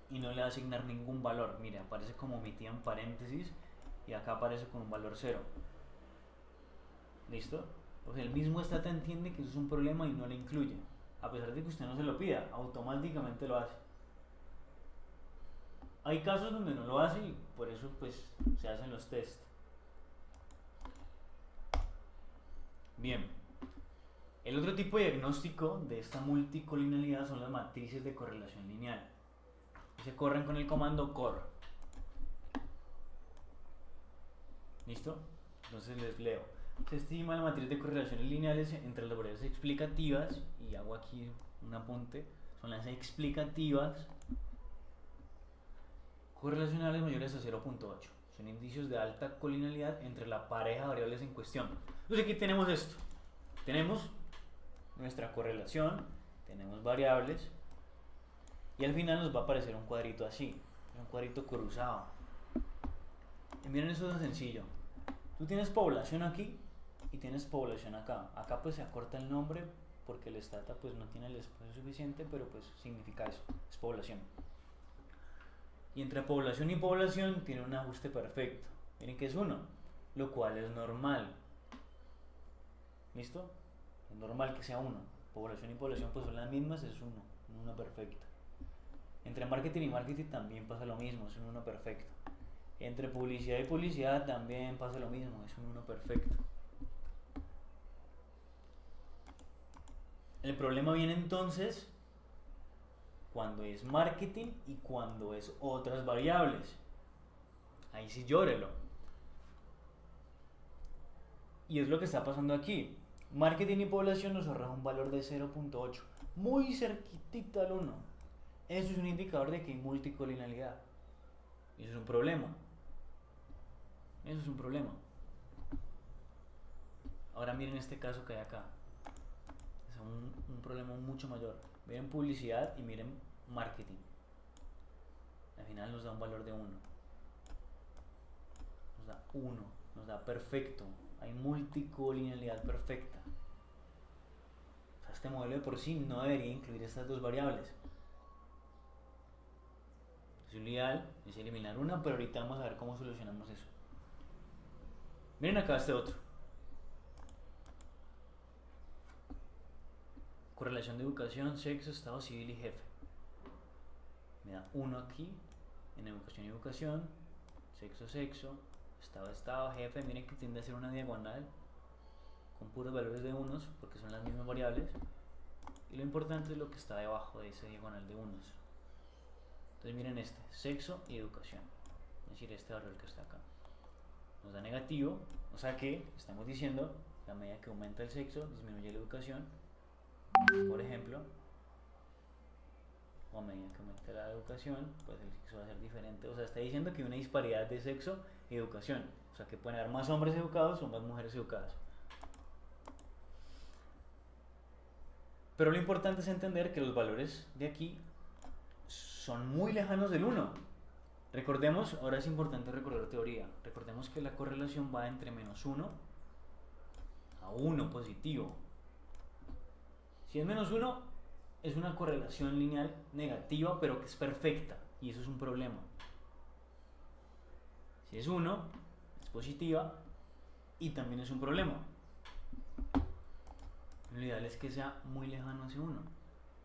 Y no le va a asignar ningún valor. Mira, aparece como omitida en paréntesis y acá aparece con un valor 0. ¿Listo? O sea, el mismo Stata entiende que eso es un problema y no le incluye. A pesar de que usted no se lo pida, automáticamente lo hace. Hay casos donde no lo hace y por eso pues se hacen los tests. Bien. El otro tipo de diagnóstico de esta multicolinialidad son las matrices de correlación lineal. Se corren con el comando cor. ¿Listo? Entonces les leo. Se estima la matriz de correlaciones lineales entre las variables explicativas, y hago aquí un apunte, son las explicativas correlacionales mayores a 0.8. Son indicios de alta colinealidad entre la pareja de variables en cuestión. Entonces aquí tenemos esto. Tenemos nuestra correlación, tenemos variables, y al final nos va a aparecer un cuadrito así, un cuadrito cruzado. Y miren, eso es sencillo. Tú tienes población aquí y tienes población acá. Acá pues se acorta el nombre porque el stata pues no tiene el espacio suficiente, pero pues significa eso, es población. Y entre población y población tiene un ajuste perfecto. Miren que es 1, lo cual es normal. ¿Listo? Es normal que sea 1. Población y población pues son las mismas, es 1, un 1 perfecto. Entre marketing y marketing también pasa lo mismo, es un 1 perfecto. Entre publicidad y publicidad también pasa lo mismo, es un 1 perfecto. El problema viene entonces cuando es marketing y cuando es otras variables. Ahí sí llórelo. Y es lo que está pasando aquí. Marketing y población nos arroja un valor de 0.8, muy cerquitita al 1. Eso es un indicador de que hay multicolinealidad. Y eso es un problema. Eso es un problema. Ahora miren este caso que hay acá. Es un problema mucho mayor. Miren publicidad y miren marketing. Al final nos da un valor de 1. Nos da 1. Nos da perfecto. Hay multicolinealidad perfecta. O sea, este modelo de por sí no debería incluir estas dos variables. Entonces, lo ideal es eliminar una, pero ahorita vamos a ver cómo solucionamos eso. Miren acá este otro. Correlación de educación, sexo, estado civil y jefe. Me da 1 aquí, en educación y educación, sexo, sexo, estado, jefe. Miren que tiende a ser una diagonal con puros valores de unos, porque son las mismas variables. Y lo importante es lo que está debajo de ese diagonal de unos. Entonces miren este, sexo y educación. Es decir, este valor que está acá. Nos da negativo, o sea que estamos diciendo que a medida que aumenta el sexo, disminuye la educación. Por ejemplo, o a medida que aumente la educación, pues el sexo va a ser diferente. O sea, está diciendo que hay una disparidad de sexo y educación. O sea, que pueden haber más hombres educados o más mujeres educadas. Pero lo importante es entender que los valores de aquí son muy lejanos del 1. Recordemos, ahora es importante recordar teoría. Recordemos que la correlación va entre -1 a 1 positivo. Si es -1, es una correlación lineal negativa, pero que es perfecta, y eso es un problema. Si es 1, es positiva, y también es un problema. Lo ideal es que sea muy lejano a ese 1.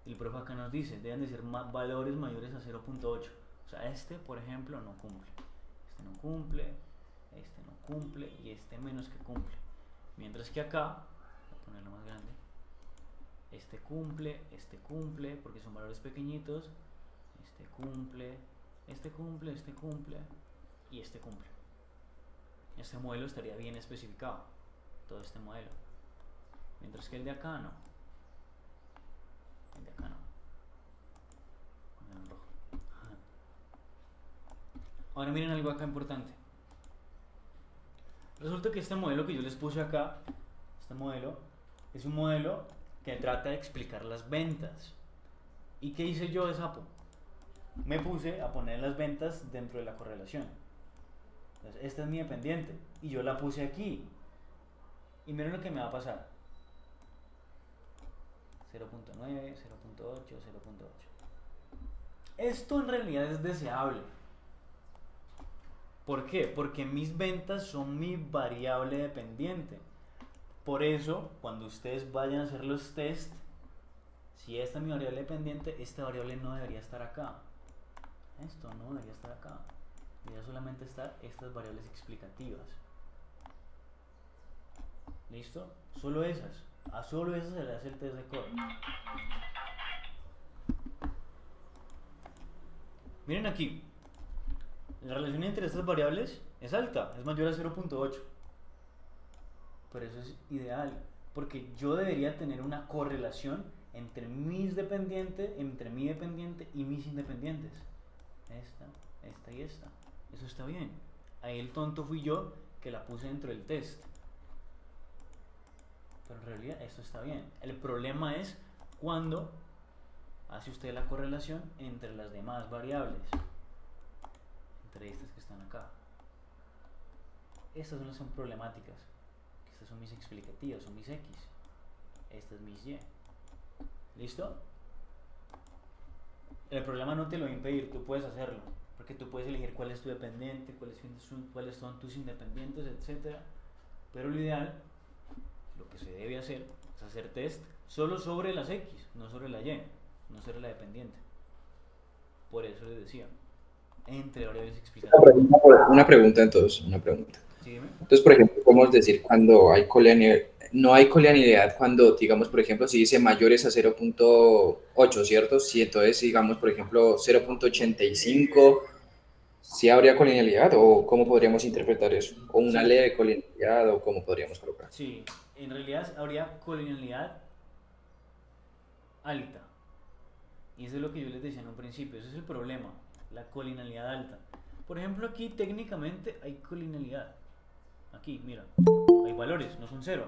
El profe acá nos dice, deben de ser valores mayores a 0.8. O sea, este, por ejemplo, no cumple. Este no cumple, este no cumple, y este menos que cumple. Mientras que acá, voy a ponerlo más grande, este cumple, porque son valores pequeñitos, este cumple, y este cumple. Este modelo estaría bien especificado, todo este modelo. Mientras que el de acá no. El de acá no. En rojo. Ahora miren algo acá importante. Resulta que este modelo que yo les puse acá, este modelo, es un modelo que trata de explicar las ventas. ¿Y qué hice yo de sapo? Me puse a poner las ventas dentro de la correlación. Entonces, esta es mi dependiente y yo la puse aquí. Y miren lo que me va a pasar. 0.9, 0.8, 0.8. Esto en realidad es deseable. ¿Por qué? Porque mis ventas son mi variable dependiente. Por eso, cuando ustedes vayan a hacer los test, si esta es mi variable dependiente, esta variable no debería estar acá. Esto no debería estar acá. Debería solamente estar estas variables explicativas. ¿Listo? Solo esas. A solo esas se le hace el test de core. Miren aquí. La relación entre estas variables es alta, es mayor a 0.8. Pero eso es ideal, porque yo debería tener una correlación entre entre mi dependiente y mis independientes. Esta y esta. Eso está bien. Ahí el tonto fui yo que la puse dentro del test. Pero en realidad esto está bien. El problema es cuando hace usted la correlación entre las demás variables. Entre estas que están acá. Estas no son problemáticas. Estas son mis explicativas, son mis X. Esta es mis Y. ¿Listo? El problema no te lo va a impedir, tú puedes hacerlo. Porque tú puedes elegir cuál es tu dependiente, cuáles son tus independientes, etc. Pero lo ideal, lo que se debe hacer, es hacer test solo sobre las X, no sobre la Y, no sobre la dependiente. Por eso les decía, entre variables explicativas. Una pregunta entonces, una pregunta. ¿Sí, dime? Entonces, por ejemplo, podemos decir cuando hay no hay colinealidad cuando, digamos, por ejemplo, si dice mayores a 0.8, ¿cierto? Si entonces, digamos, por ejemplo, 0.85, ¿sí habría colinealidad o cómo podríamos interpretar eso? ¿O una Sí, leve colinealidad o cómo podríamos colocar? sí, en realidad habría colinealidad alta. Y eso es lo que yo les decía en un principio, ese es el problema, la colinealidad alta. Por ejemplo, aquí técnicamente hay colinealidad. Aquí, mira, hay valores, no son cero,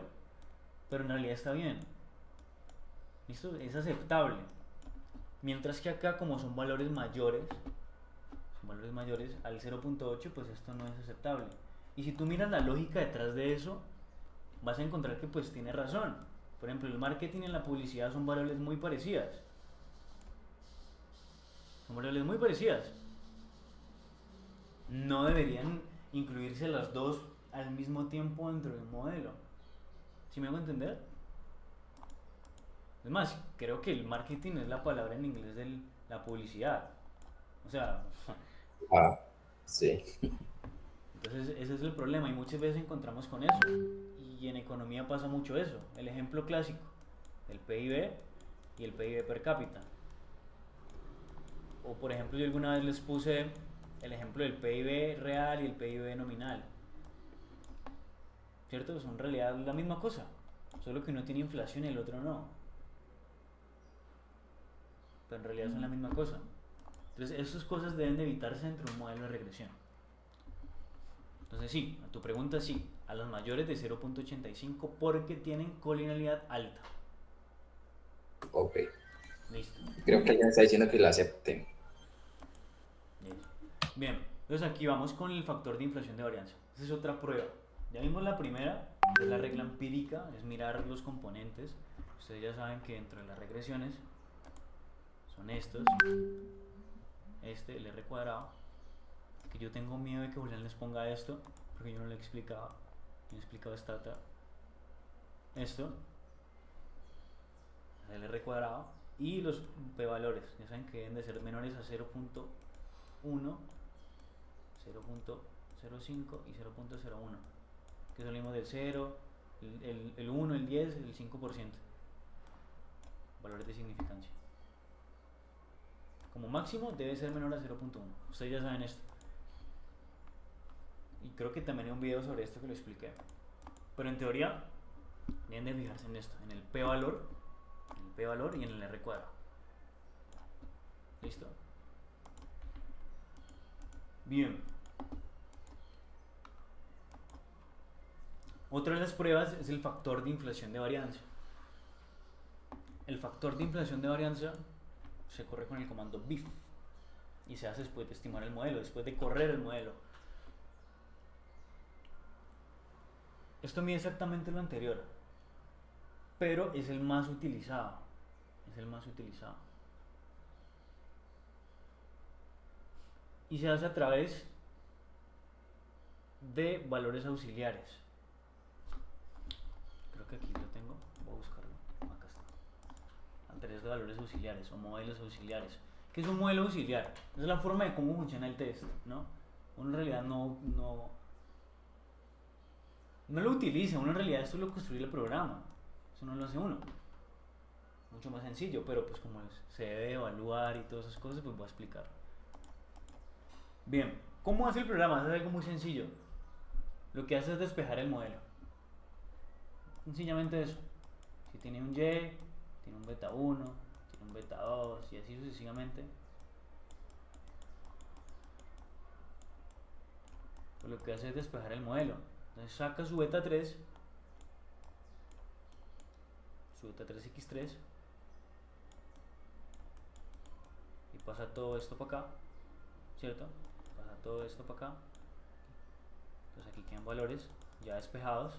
pero en realidad está bien. ¿Listo? Es aceptable. Mientras que acá, como son valores mayores al 0.8, pues esto no es aceptable. Y si tú miras la lógica detrás de eso, vas a encontrar que pues tiene razón. Por ejemplo, el marketing y la publicidad son variables muy parecidas. Son variables muy parecidas. No deberían incluirse las dos al mismo tiempo dentro de un modelo. ¿Sí me hago entender? Es más, creo que el marketing es la palabra en inglés de la publicidad. O sea, Ah, sí. entonces ese es el problema y muchas veces encontramos con eso. Y en economía pasa mucho eso. El ejemplo clásico, el PIB y el PIB per cápita. O por ejemplo, yo alguna vez les puse el ejemplo del PIB real y el PIB nominal. ¿Cierto? Son en realidad la misma cosa. Solo que uno tiene inflación y el otro no. Pero en realidad son la misma cosa. Entonces, esas cosas deben de evitarse dentro de un modelo de regresión. Entonces, sí, a tu pregunta, sí, a los mayores de 0.85 porque tienen colinealidad alta. Ok. Listo. Creo que alguien está diciendo que la acepten. Listo. Bien, entonces aquí vamos con el factor de inflación de varianza. Esa es otra prueba. Ya vimos la primera, que es la regla empírica, es mirar los componentes. Ustedes ya saben que dentro de las regresiones son estos. Este, el R cuadrado. Que yo tengo miedo de que Julián les ponga esto, porque yo no le explicaba. Yo le explicaba esto, el R cuadrado, y los P valores. Ya saben que deben de ser menores a 0.1, 0.05 y 0.01. Que salimos del 0, el 1, el 10, el 5%. Valores de significancia. Como máximo debe ser menor a 0.1. Ustedes ya saben esto. Y creo que también hay un video sobre esto que lo expliqué. Pero en teoría, deben de fijarse en esto, en el P valor y en el R cuadrado. ¿Listo? Bien. Otra de las pruebas es el factor de inflación de varianza. El factor de inflación de varianza se corre con el comando BIF y se hace después de estimar el modelo, después de correr el modelo. Esto mide exactamente lo anterior, pero es el más utilizado. Es el más utilizado. Y se hace a través de valores auxiliares. Creo que aquí lo tengo. Voy a buscarlo. Acá está. A través de valores auxiliares o modelos auxiliares. ¿Qué es un modelo auxiliar? Es la forma de cómo funciona el test, ¿no? Uno en realidad no lo utiliza, uno en realidad esto lo construye el programa. Eso no lo hace uno. Mucho más sencillo, pero pues como se debe evaluar y todas esas cosas, pues voy a explicar. Bien, ¿cómo hace el programa? Es algo muy sencillo. lo que hace es despejar el modelo. Sencillamente eso. Si tiene un Y, tiene un beta 1, tiene un beta 2 y así sucesivamente. Pues lo que hace es despejar el modelo. Entonces saca su beta 3, su beta 3x3, y pasa todo esto para acá, ¿cierto? Pasa todo esto para acá. Entonces aquí quedan valores ya despejados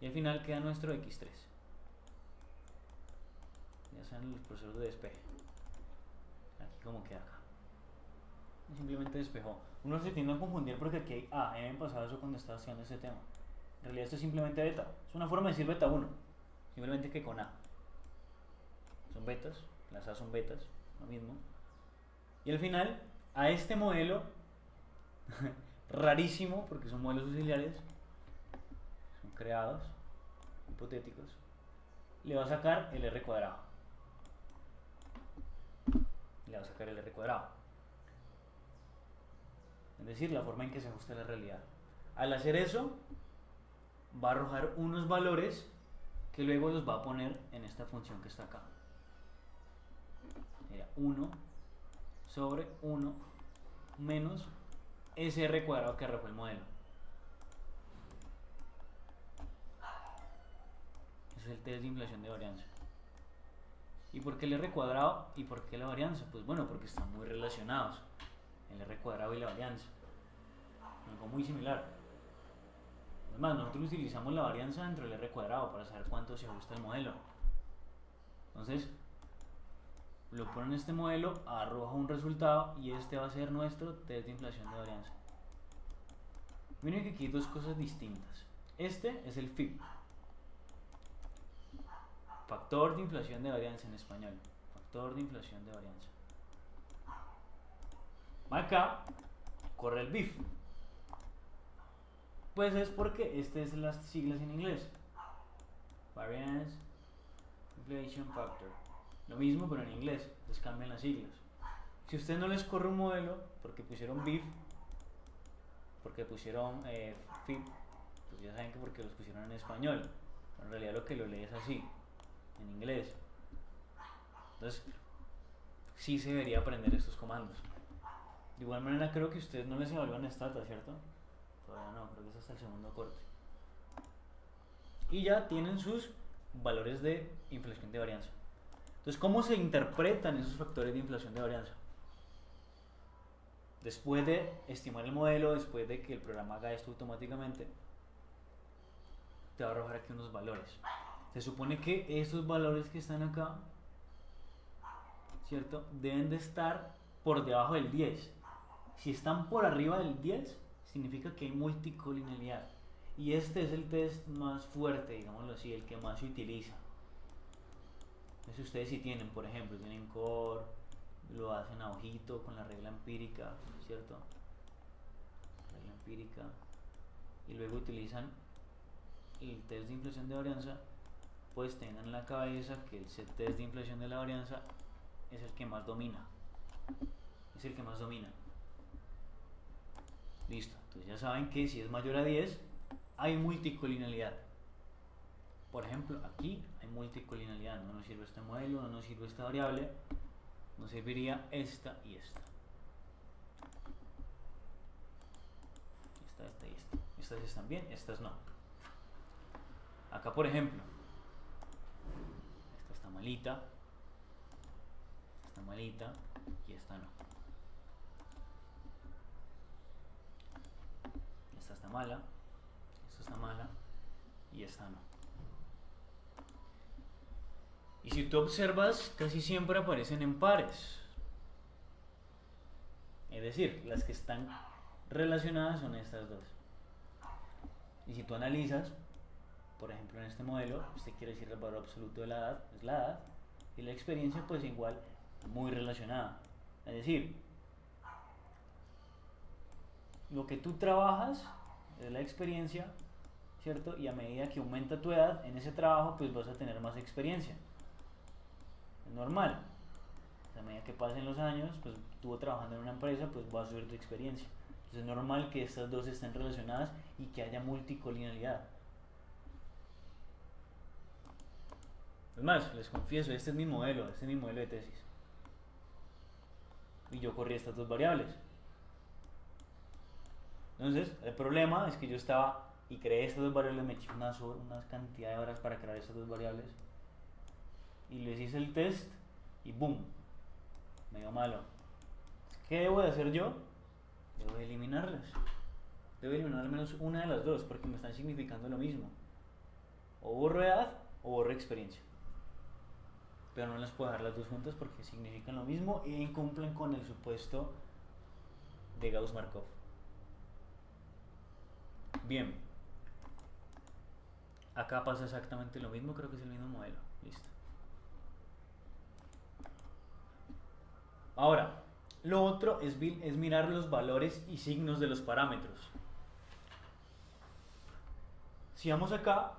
y al final queda nuestro x3. Ya sean los procesos de despeje. Aquí como queda acá. Y simplemente despejó. Uno se tiende a confundir porque aquí hay A. A mí me pasaba eso cuando estaba estudiando este tema. En realidad esto es simplemente beta. Es una forma de decir beta 1. Simplemente que con A. Son betas. Las A son betas. Lo mismo. Y al final, a este modelo, rarísimo porque son modelos auxiliares, son creados, hipotéticos, le va a sacar el R cuadrado. Le va a sacar el R cuadrado. Es decir, la forma en que se ajusta a la realidad. Al hacer eso, va a arrojar unos valores que luego los va a poner en esta función que está acá. Sería 1 sobre 1 menos ese R cuadrado que arrojó el modelo. Ese es el test de inflación de varianza. ¿Y por qué el R cuadrado y por qué la varianza? Pues bueno, porque están muy relacionados, el R cuadrado y la varianza. Algo muy similar. Además, nosotros utilizamos la varianza dentro del R cuadrado para saber cuánto se ajusta el modelo. Entonces, lo ponen en este modelo, arroja un resultado y este va a ser nuestro test de inflación de varianza. Miren que aquí hay dos cosas distintas. Este es el FIB, factor de inflación de varianza en español. Factor de inflación de varianza. Acá corre el BIF. Pues es porque este es las siglas en inglés. Variance Inflation Factor. Lo mismo pero en inglés. Les cambian las siglas. Si usted no les corre un modelo porque pusieron BIF, porque pusieron FIB, pues ya saben que porque los pusieron en español. Pero en realidad lo que lo lee es así, en inglés. Entonces, sí se debería aprender estos comandos. De igual manera creo que ustedes no les evalúan Stata, ¿cierto? Todavía no, creo que es hasta el segundo corte. Y ya tienen sus valores de inflación de varianza. Entonces, ¿cómo se interpretan esos factores de inflación de varianza? Después de estimar el modelo, después de que el programa haga esto automáticamente, te va a arrojar aquí unos valores. Se supone que estos valores que están acá, ¿cierto? Deben de estar por debajo del 10. Si están por arriba del 10, significa que hay multicolinealidad. Y este es el test más fuerte, digámoslo así, el que más se utiliza. Entonces ustedes si tienen, por ejemplo, tienen core, lo hacen a ojito con la regla empírica, ¿cierto? Regla empírica. Y luego utilizan el test de inflación de varianza, pues tengan en la cabeza que el test de inflación de la varianza es el que más domina. Es el que más domina. Listo. Entonces ya saben que si es mayor a 10, hay multicolinealidad. Por ejemplo, aquí hay multicolinealidad. No nos sirve este modelo, no nos sirve esta variable. Nos serviría esta y esta. Esta y esta. Estas están bien, estas no. Acá, por ejemplo, esta está malita. Esta está malita y esta no. Esta está mala. Esta está mala y esta no. Y si tú observas, casi siempre aparecen en pares. Es decir, las que están relacionadas son estas dos. Y si tú analizas, por ejemplo en este modelo, este quiere decir el valor absoluto de la edad, es la edad, y la experiencia pues igual muy relacionada. Es decir, lo que tú trabajas es la experiencia, ¿cierto? Y a medida que aumenta tu edad en ese trabajo, pues vas a tener más experiencia. Es normal. A medida que pasen los años, pues tú trabajando en una empresa, pues vas a subir tu experiencia. Entonces es normal que estas dos estén relacionadas y que haya multicolinialidad. Es más, les confieso, este es mi modelo de tesis. Y yo corrí estas dos variables. Entonces, el problema es que yo estaba y creé estas dos variables, me eché una cantidad de horas para crear estas dos variables. Y les hice el test y ¡boom! Me dio malo. ¿Qué debo de hacer yo? Debo de eliminarlas. Debo eliminar al menos una de las dos porque me están significando lo mismo. O borro edad o borro experiencia. Pero no las puedo dejar las dos juntas porque significan lo mismo e incumplen con el supuesto de Gauss-Markov. Bien, acá pasa exactamente lo mismo, creo que es el mismo modelo. Listo. Ahora, lo otro es mirar los valores y signos de los parámetros. Si vamos acá,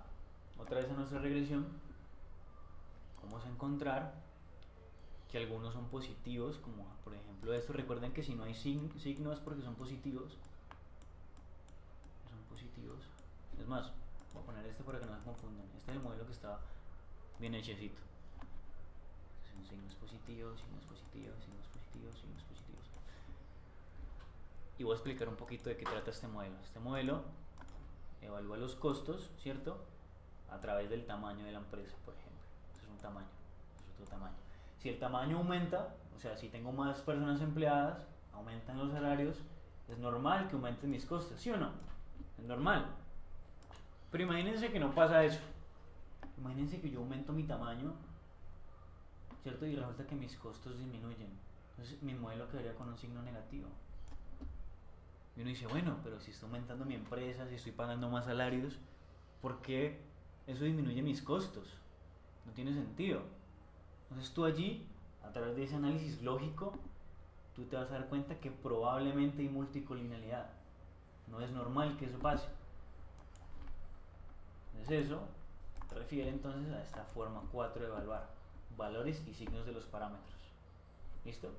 otra vez a nuestra regresión, vamos a encontrar que algunos son positivos, como por ejemplo esto. Recuerden que si no hay signos es porque son positivos. Es más, voy a poner este para que no se confundan. Este es el modelo que está bien hechecito. Son signos positivos, signos positivos, signos positivos, signos positivos. Y voy a explicar un poquito de qué trata este modelo. Este modelo evalúa los costos, ¿cierto? A través del tamaño de la empresa, por ejemplo. Este es un tamaño, este es otro tamaño. Si el tamaño aumenta, o sea, si tengo más personas empleadas, aumentan los salarios, es normal que aumenten mis costos, ¿sí o no? Es normal. Pero imagínense que no pasa eso. Imagínense que yo aumento mi tamaño, ¿cierto? Y resulta que mis costos disminuyen. Entonces mi modelo quedaría con un signo negativo. Y uno dice, bueno, pero si estoy aumentando mi empresa, si estoy pagando más salarios, ¿por qué eso disminuye mis costos? No tiene sentido. Entonces tú allí, a través de ese análisis lógico, tú te vas a dar cuenta que probablemente hay multicolinialidad. No es normal que eso pase. Entonces eso refiere entonces a esta forma 4 de evaluar valores y signos de los parámetros. ¿Listo?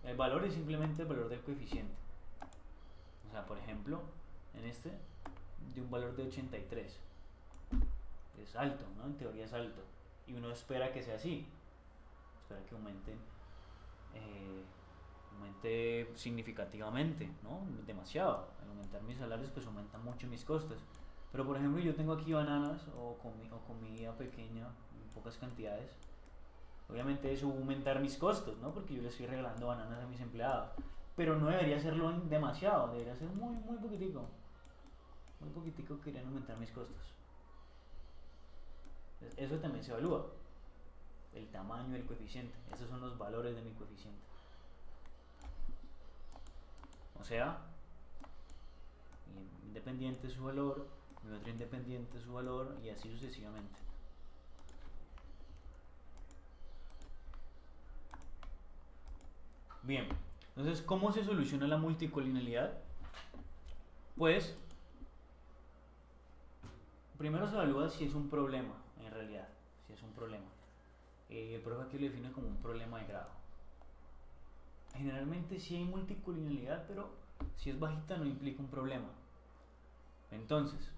El valor es simplemente el valor del coeficiente. O sea, por ejemplo, en este, de un valor de 83. Es alto, ¿no? En teoría es alto. Y uno espera que sea así. Espera que aumente significativamente, ¿no? Demasiado. Al aumentar mis salarios, pues aumentan mucho mis costos. Pero por ejemplo, yo tengo aquí bananas o comida pequeña, en pocas cantidades. Obviamente eso va a aumentar mis costos, ¿no? Porque yo le estoy regalando bananas a mis empleados. Pero no debería hacerlo demasiado, debería ser muy, muy poquitico. Muy poquitico que querían aumentar mis costos. Eso también se evalúa. El tamaño del coeficiente. Esos son los valores de mi coeficiente. O sea, independiente su valor, mi otro independiente su valor, y así sucesivamente. Bien, entonces, ¿cómo se soluciona la multicolinialidad? Pues, primero se evalúa si es un problema, en realidad, si es un problema. El profe aquí lo define como un problema de grado. Generalmente sí hay multicolinialidad, pero si es bajita no implica un problema. Entonces,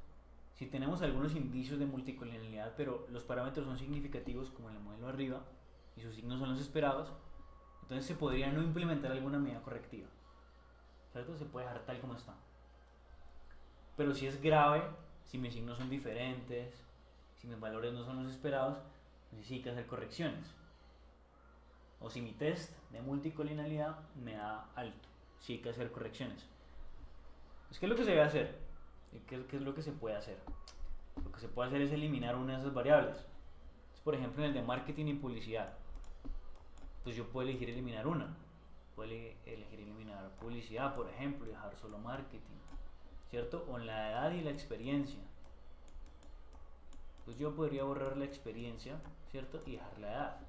si tenemos algunos indicios de multicolinialidad, pero los parámetros son significativos, como en el modelo arriba, y sus signos son los esperados, entonces se podría no implementar alguna medida correctiva, ¿cierto? Se puede dejar tal como está. Pero si es grave, si mis signos son diferentes, si mis valores no son los esperados, entonces sí hay que hacer correcciones. O si mi test de multicolinialidad me da alto, sí hay que hacer correcciones. Pues, ¿qué es lo que se debe hacer? ¿Qué es lo que se puede hacer? Lo que se puede hacer es eliminar una de esas variables. Entonces, por ejemplo, en el de marketing y publicidad, pues yo puedo elegir eliminar una. Puedo elegir eliminar publicidad, por ejemplo, y dejar solo marketing, ¿cierto? O en la edad y la experiencia. Pues yo podría borrar la experiencia, ¿cierto? Y dejar la edad.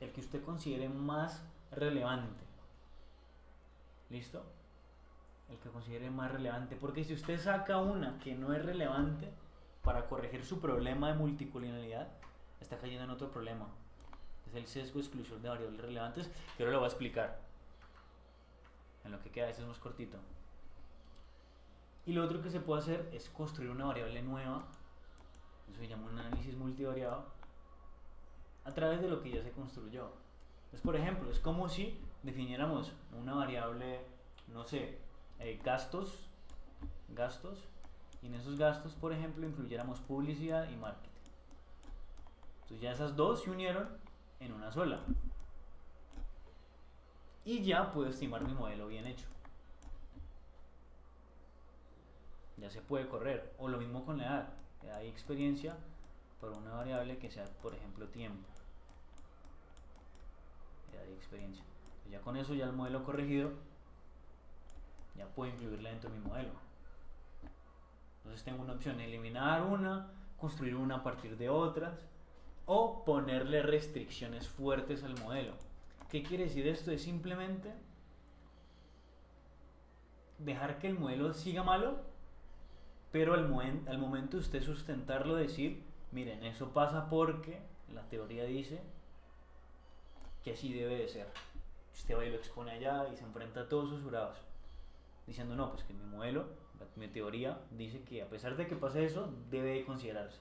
El que usted considere más relevante. ¿Listo? El que considere más relevante. Porque si usted saca una que no es relevante para corregir su problema de multicolinialidad, está cayendo en otro problema. Es el sesgo de exclusión de variables relevantes, que ahora lo voy a explicar en lo que queda, este es más cortito. Y lo otro que se puede hacer es construir una variable nueva, eso se llama un análisis multivariado, a través de lo que ya se construyó. Entonces, por ejemplo, es como si definiéramos una variable, no sé, gastos, y en esos gastos, por ejemplo, incluyéramos publicidad y marketing. Entonces ya esas dos se unieron en una sola. Y ya puedo estimar mi modelo bien hecho. Ya se puede correr. O lo mismo con la edad. Hay experiencia para una variable que sea, por ejemplo, tiempo. Ya hay experiencia. Ya con eso, ya el modelo corregido, ya puedo incluirla dentro de mi modelo. Entonces tengo una opción: eliminar una, construir una a partir de otras, o ponerle restricciones fuertes al modelo. ¿Qué quiere decir esto? Es simplemente dejar que el modelo siga malo, pero al momento de usted sustentarlo, decir, miren, eso pasa porque la teoría dice que así debe de ser. Usted va y lo expone allá y se enfrenta a todos sus jurados, diciendo, no, pues que mi modelo, mi teoría, dice que a pesar de que pase eso, debe de considerarse.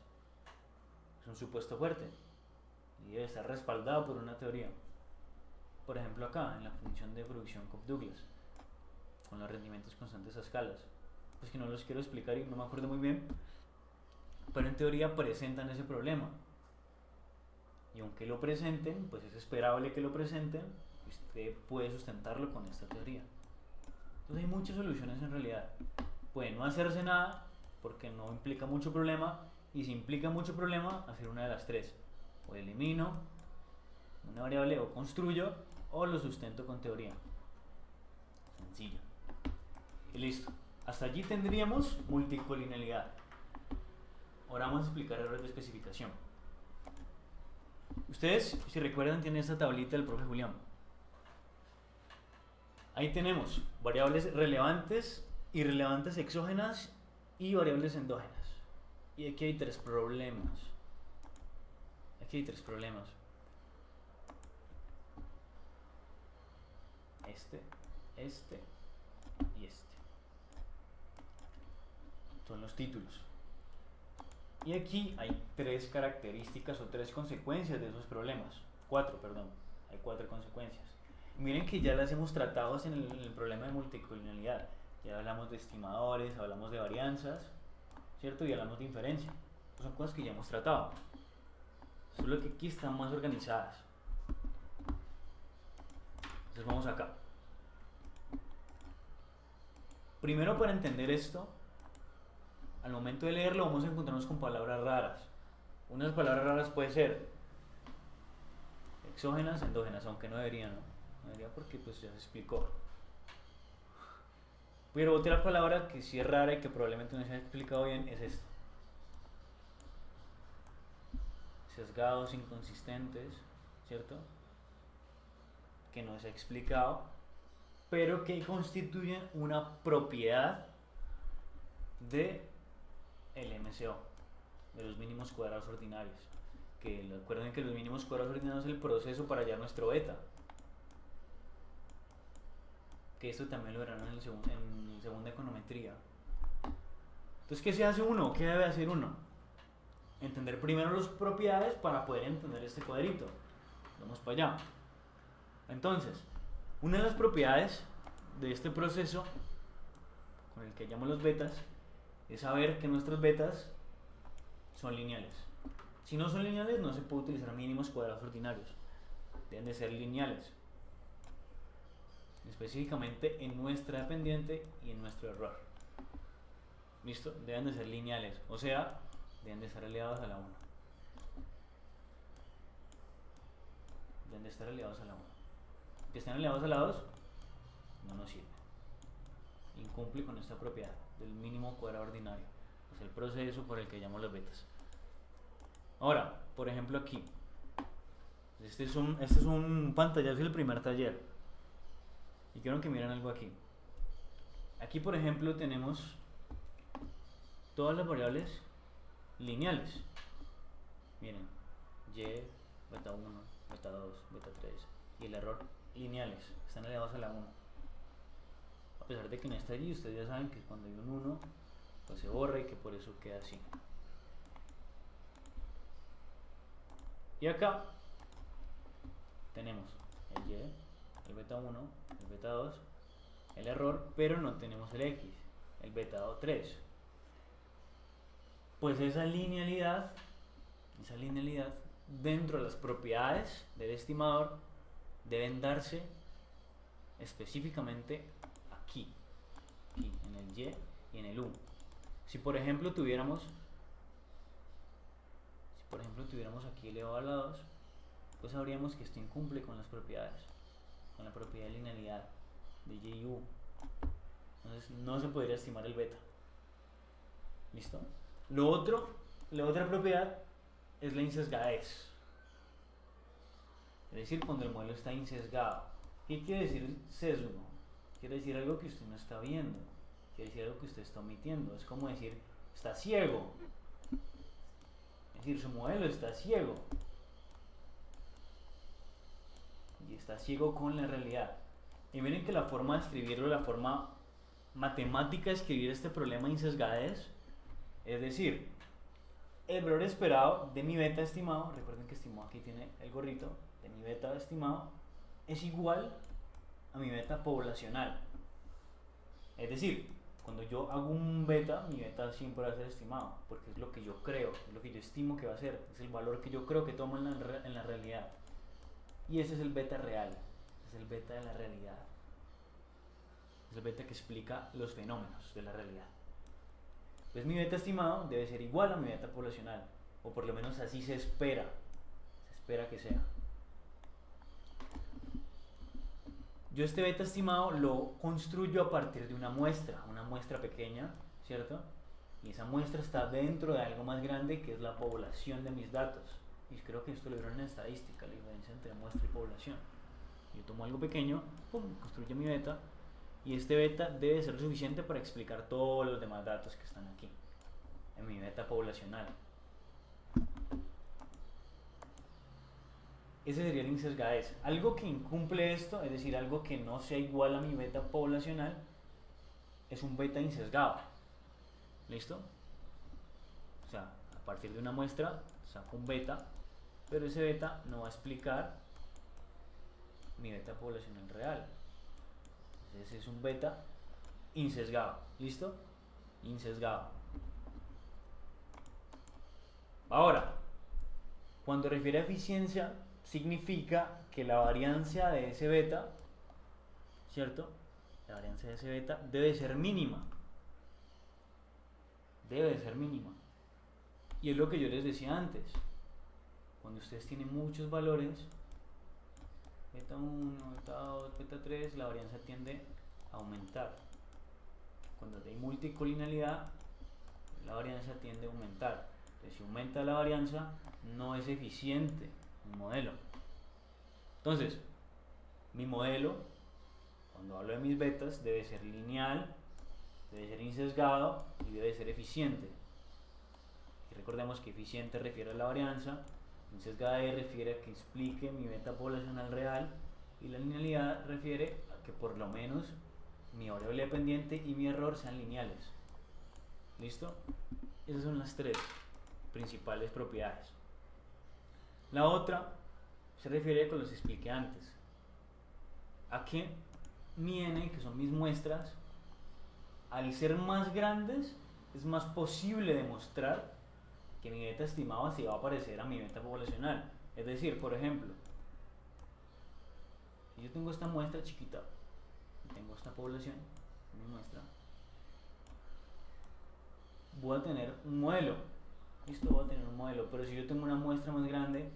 Es un supuesto fuerte y debe estar respaldado por una teoría. Por ejemplo, acá, en la función de producción Cobb-Douglas, con los rendimientos constantes a escalas. Pues que no los quiero explicar y no me acuerdo muy bien, pero en teoría presentan ese problema. Y aunque lo presenten, pues es esperable que lo presenten, usted puede sustentarlo con esta teoría. Entonces hay muchas soluciones en realidad. Puede no hacerse nada porque no implica mucho problema, y si implica mucho problema, hacer una de las tres: o elimino una variable, o construyo, o lo sustento con teoría. Sencillo. Y listo. Hasta allí tendríamos multicolinealidad. Ahora vamos a explicar errores de especificación. Ustedes, si recuerdan, tienen esta tablita del profe Julián. Ahí tenemos variables relevantes, irrelevantes exógenas y variables endógenas. Y aquí hay tres problemas. Este y este. Son los títulos. Y aquí hay tres características o tres consecuencias de esos problemas. Hay cuatro consecuencias. Y miren que ya las hemos tratado en el problema de multicolinealidad. Ya hablamos de estimadores, hablamos de varianzas, ¿cierto? Y hablamos de inferencia. Son cosas que ya hemos tratado. Solo que aquí están más organizadas. Entonces vamos acá. Primero, para entender esto, al momento de leerlo vamos a encontrarnos con palabras raras. Unas palabras raras puede ser exógenas, endógenas, aunque no debería, ¿no? No debería porque pues ya se explicó. Pero otra palabra que sí es rara y que probablemente no se haya explicado bien es esto: sesgados, inconsistentes, ¿cierto? Que no se ha explicado, pero que constituyen una propiedad de el MCO, de los mínimos cuadrados ordinarios. Que recuerden que los mínimos cuadrados ordinarios es el proceso para hallar nuestro beta. Que esto también lo verán en segunda econometría. Entonces, ¿qué se hace uno? ¿Qué debe hacer uno? Entender primero las propiedades para poder entender este cuadrito. Vamos para allá. Entonces, una de las propiedades de este proceso con el que hallamos los betas es saber que nuestros betas son lineales. Si no son lineales, no se puede utilizar mínimos cuadrados ordinarios. Deben de ser lineales, específicamente en nuestra dependiente y en nuestro error. ¿Listo? Deben de ser lineales, o sea, deben de estar aliados a la 1. Que estén aliados a la 2 no nos sirve. Incumple con esta propiedad del mínimo cuadrado ordinario. Es el proceso por el que llamamos las betas. Ahora, por ejemplo aquí, este es un pantallazo del primer taller. Y quiero que miren algo aquí. Aquí, por ejemplo, tenemos todas las variables lineales. Miren, y, beta 1, beta 2, beta 3 y el error lineales, están elevados a la 1. A pesar de que no está allí, ustedes ya saben que cuando hay un 1, pues se borra y que por eso queda así. Y acá tenemos el y, el beta 1, el beta 2, el error, pero no tenemos el x, el beta 3. Pues esa linealidad dentro de las propiedades del estimador deben darse específicamente aquí en el y y en el u. Si por ejemplo tuviéramos aquí elevado a la 2, pues sabríamos que esto incumple con las propiedades, con la propiedad de linealidad de y y u. Entonces no se podría estimar el beta. ¿Listo? La otra propiedad es la insesgadez. Es decir, cuando el modelo está insesgado. ¿Qué quiere decir sesgo? Quiere decir algo que usted no está viendo. Quiere decir algo que usted está omitiendo. Es como decir, está ciego. Es decir, su modelo está ciego. Y está ciego con la realidad. Y miren que la forma de escribirlo, la forma matemática de escribir este problema de insesgadez, es decir, el valor esperado de mi beta estimado, recuerden que estimado aquí tiene el gorrito, de mi beta estimado, es igual a mi beta poblacional. Es decir, cuando yo hago un beta, mi beta siempre va a ser estimado, porque es lo que yo creo, es lo que yo estimo que va a ser, es el valor que yo creo que tomo en la realidad. Y ese es el beta real, es el beta de la realidad. Es el beta que explica los fenómenos de la realidad. Entonces mi beta estimado debe ser igual a mi beta poblacional, o por lo menos así se espera que sea. Yo este beta estimado lo construyo a partir de una muestra pequeña, ¿cierto? Y esa muestra está dentro de algo más grande que es la población de mis datos. Y creo que esto lo vieron en estadística, la diferencia entre muestra y población. Yo tomo algo pequeño, pum, construyo mi beta, y este beta debe ser suficiente para explicar todos los demás datos que están aquí, en mi beta poblacional. Ese sería el insesgadez. Algo que incumple esto, es decir, algo que no sea igual a mi beta poblacional, es un beta insesgado. ¿Listo? O sea, a partir de una muestra saco un beta, pero ese beta no va a explicar mi beta poblacional real. Ese es un beta insesgado. ¿Listo? Insesgado. Ahora, cuando refiere a eficiencia, significa que la varianza de ese beta, ¿cierto? La varianza de ese beta debe ser mínima. Debe ser mínima. Y es lo que yo les decía antes. Cuando ustedes tienen muchos valores, beta 1, beta 2, beta 3, la varianza tiende a aumentar. Cuando hay multicolinialidad, la varianza tiende a aumentar. Entonces, si aumenta la varianza, no es eficiente mi modelo. Entonces, mi modelo, cuando hablo de mis betas, debe ser lineal, debe ser insesgado y debe ser eficiente. Y recordemos que eficiente refiere a la varianza, insesgada refiere a que explique mi beta poblacional real, y la linealidad refiere a que por lo menos mi variable dependiente y mi error sean lineales. ¿Listo? Esas son las tres principales propiedades. La otra se refiere a que los expliqué antes. A que mi n, que son mis muestras, al ser más grandes, es más posible demostrar que mi beta estimada se va a parecer a mi beta poblacional. Es decir, por ejemplo, si yo tengo esta muestra chiquita, tengo esta población, mi muestra, voy a tener un modelo. Listo, voy a tener un modelo, pero si yo tengo una muestra más grande,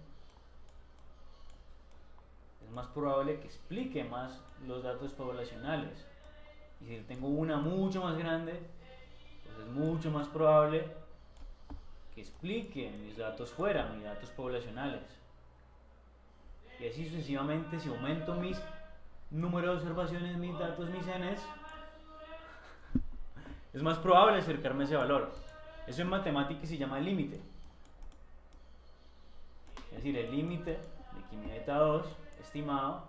es más probable que explique más los datos poblacionales. Y si tengo una mucho más grande, pues es mucho más probable que explique mis datos fuera, mis datos poblacionales. Y así sucesivamente, si aumento mis número de observaciones, mis datos, mis n's, es más probable acercarme a ese valor. Eso en matemáticas se llama límite. Es decir, el límite de aquí mi beta 2 estimado,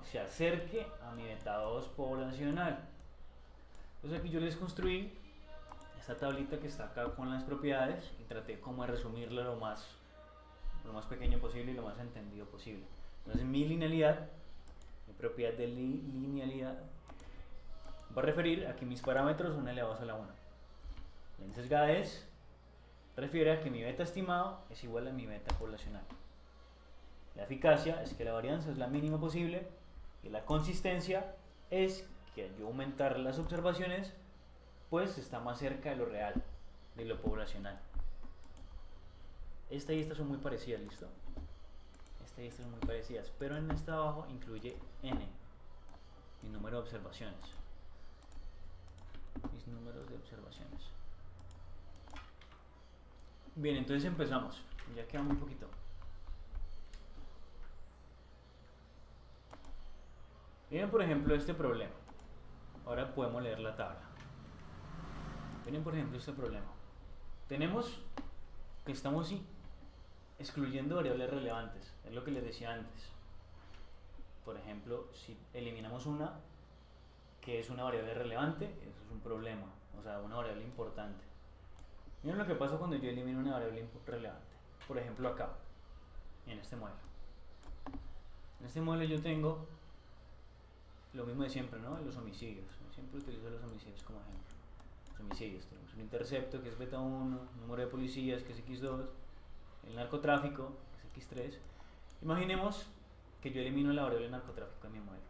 se acerque a mi beta 2 poblacional. Entonces aquí yo les construí esta tablita que está acá con las propiedades y traté como de resumirla lo más pequeño posible y lo más entendido posible. Entonces mi linealidad, mi propiedad de linealidad, va a referir a que mis parámetros son elevados a la 1. La ensesgadez refiere a que mi beta estimado es igual a mi beta poblacional. La eficacia es que la varianza es la mínima posible y la consistencia es que al yo aumentar las observaciones, pues está más cerca de lo real, de lo poblacional. Esta y esta son muy parecidas, ¿listo? Esta y esta son muy parecidas, pero en esta abajo incluye n, mi número de observaciones. Mis números de observaciones. Bien, entonces empezamos. Ya queda muy poquito. Miren por ejemplo este problema. Ahora podemos leer la tabla. Miren por ejemplo este problema. Tenemos que estamos excluyendo variables relevantes. Es lo que les decía antes. Por ejemplo, si eliminamos una que es una variable relevante, eso es un problema. O sea, una variable importante. Miren lo que pasa cuando yo elimino una variable relevante. Por ejemplo acá, en este modelo. En este modelo yo tengo lo mismo de siempre, ¿no? Los homicidios. Siempre utilizo los homicidios como ejemplo. Los homicidios. Tenemos un intercepto que es beta 1, número de policías que es x2, el narcotráfico que es x3. Imaginemos que yo elimino la variable narcotráfico en mi modelo.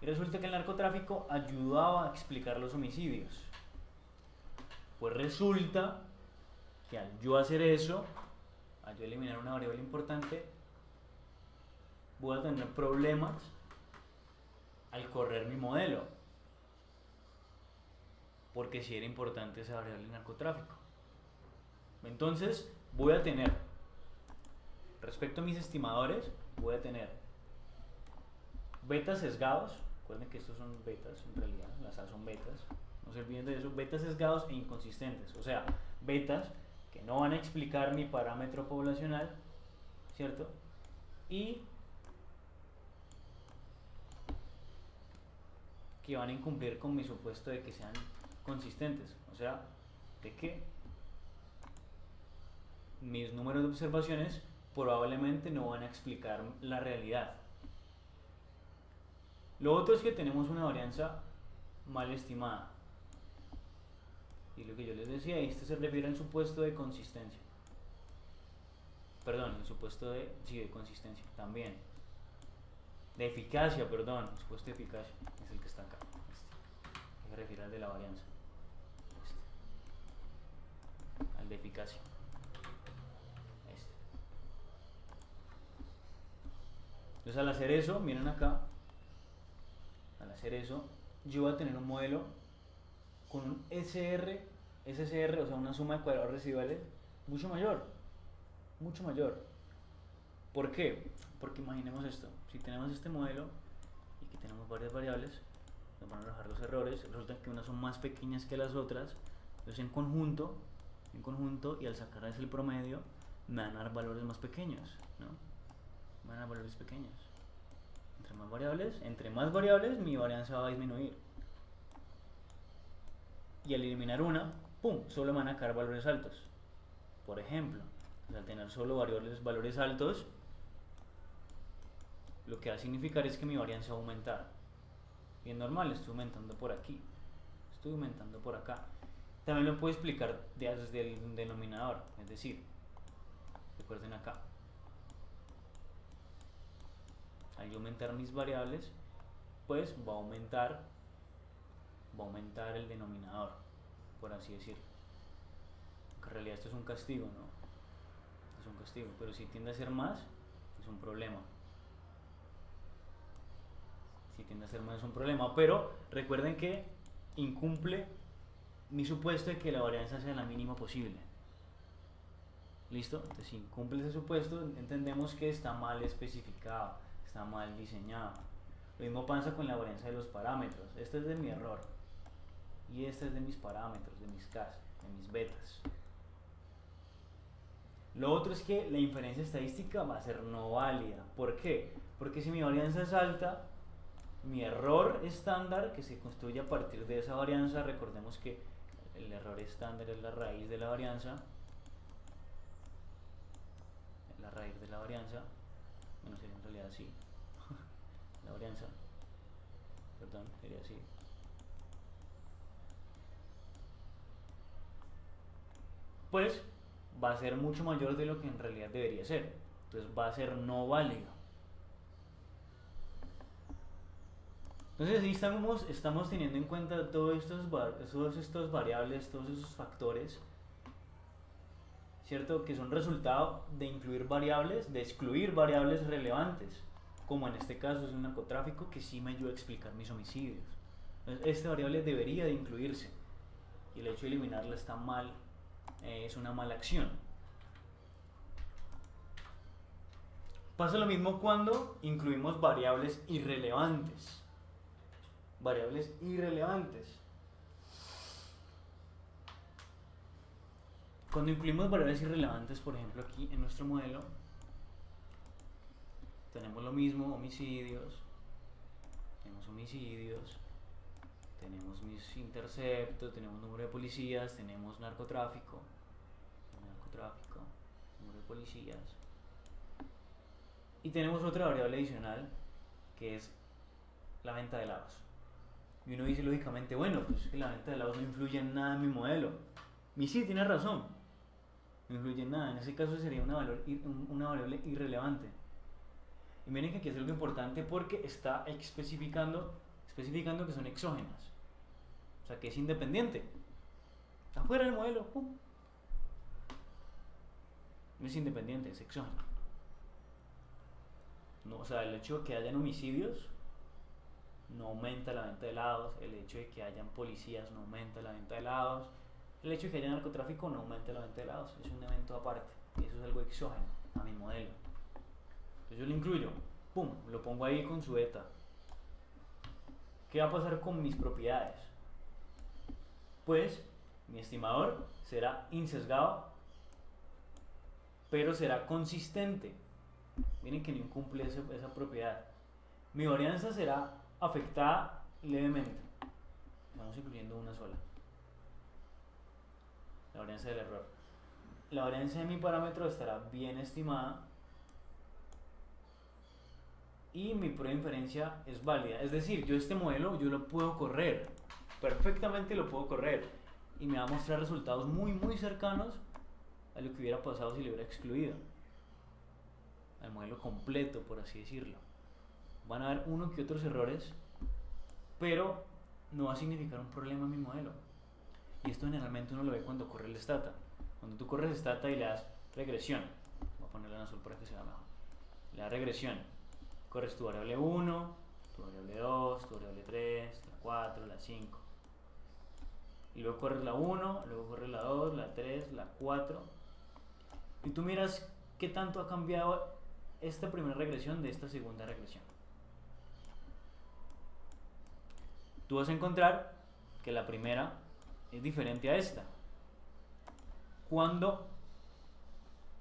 Y resulta que el narcotráfico ayudaba a explicar los homicidios. Pues resulta que al yo hacer eso, al yo eliminar una variable importante, voy a tener problemas al correr mi modelo, porque si era importante esa variable narcotráfico. Entonces voy a tener, respecto a mis estimadores, voy a tener betas sesgados. Recuerden que estos son betas, en realidad las A son betas, no se olviden de eso, betas sesgados e inconsistentes, o sea, betas que no van a explicar mi parámetro poblacional, ¿cierto? Y que van a incumplir con mi supuesto de que sean consistentes, o sea, de que mis números de observaciones probablemente no van a explicar la realidad. Lo otro es que tenemos una varianza mal estimada. Y lo que yo les decía, esto se refiere al supuesto de consistencia. Perdón, el supuesto de consistencia también. De eficacia, perdón, el supuesto de eficacia es el que está acá. Este. Se refiere al de la varianza. Este. Al de eficacia. Este. Entonces al hacer eso, miren acá. Al hacer eso, yo voy a tener un modelo con un SCR, o sea, una suma de cuadrados residuales mucho mayor. Mucho mayor. ¿Por qué? Porque imaginemos esto, si tenemos este modelo y que tenemos varias variables, nos van a arrojar los errores, resulta que unas son más pequeñas que las otras, entonces en conjunto y al sacarles el promedio, me van a dar valores más pequeños, ¿no? Me van a dar valores pequeños. Entre más variables, mi varianza va a disminuir. Y al eliminar una, ¡pum!, solo me van a quedar valores altos. Por ejemplo, al tener solo valores altos, lo que va a significar es que mi varianza va a aumentar. Y es normal, estoy aumentando por aquí, estoy aumentando por acá. También lo puedo explicar desde el denominador, es decir, recuerden acá, al yo aumentar mis variables, pues va a aumentar el denominador, por así decirlo. En realidad esto es un castigo, ¿no? Es un castigo, pero si tiende a ser más, es un problema. Si tiende a ser más, es un problema, pero recuerden que incumple mi supuesto de que la varianza sea la mínima posible. ¿Listo? Entonces, si incumple ese supuesto, entendemos que está mal especificado, está mal diseñado. Lo mismo pasa con la varianza de los parámetros. Este es de mi error y este es de mis parámetros, de mis Ks, de mis betas. Lo otro es que la inferencia estadística va a ser no válida. ¿Por qué? Porque si mi varianza es alta, mi error estándar, que se construye a partir de esa varianza, recordemos que el error estándar es la raíz de la varianza, bueno, sería en realidad así, la varianza, perdón, sería así. Pues va a ser mucho mayor de lo que en realidad debería ser. Entonces va a ser no válido. Entonces sí estamos teniendo en cuenta todos estos variables, todos esos factores, ¿cierto? Que son resultado de incluir variables, de excluir variables relevantes, como en este caso es el narcotráfico, que sí me ayuda a explicar mis homicidios. Entonces esta variable debería de incluirse y el hecho de eliminarla está mal, es una mala acción. Pasa lo mismo cuando incluimos variables irrelevantes. Cuando incluimos variables irrelevantes, por ejemplo aquí en nuestro modelo, tenemos lo mismo, homicidios, tenemos mis interceptos, tenemos número de policías, tenemos narcotráfico, número de policías, y tenemos otra variable adicional que es la venta de helados. Y uno dice lógicamente, bueno, pues que la venta de helados no influye en nada en mi modelo. Y sí, tiene razón, no influye en nada. En ese caso sería una variable irrelevante. Y miren que aquí es algo importante porque está especificando que son exógenas. O sea, que es independiente. Está fuera del modelo. No es independiente, es exógeno. No, o sea, el hecho de que hayan homicidios no aumenta la venta de helados, el hecho de que hayan policías no aumenta la venta de helados, el hecho de que haya narcotráfico no aumenta la venta de helados, es un evento aparte, eso es algo exógeno a mi modelo. Entonces yo lo incluyo, pum, lo pongo ahí con su beta. ¿Qué va a pasar con mis propiedades? Pues mi estimador será insesgado, pero será consistente. Miren que no incumple esa propiedad. Mi varianza será afectada levemente. Estamos incluyendo una sola. La varianza del error. La varianza de mi parámetro estará bien estimada y mi prueba de inferencia es válida. Es decir, yo este modelo yo lo puedo correr, perfectamente lo puedo correr y me va a mostrar resultados muy cercanos a lo que hubiera pasado si lo hubiera excluido, al modelo completo, por así decirlo. Van a haber uno que otros errores, pero no va a significar un problema en mi modelo. Y esto generalmente uno lo ve cuando corre el stata. Cuando tú corres stata y le das regresión, voy a ponerla en azul para que se vea mejor, le das regresión, corres tu variable 1, tu variable 2, tu variable 3, la 4, la 5, y luego corres la 1, luego corres la 2, la 3, la 4, y tú miras qué tanto ha cambiado esta primera regresión de esta segunda regresión. Tú vas a encontrar que la primera es diferente a esta cuando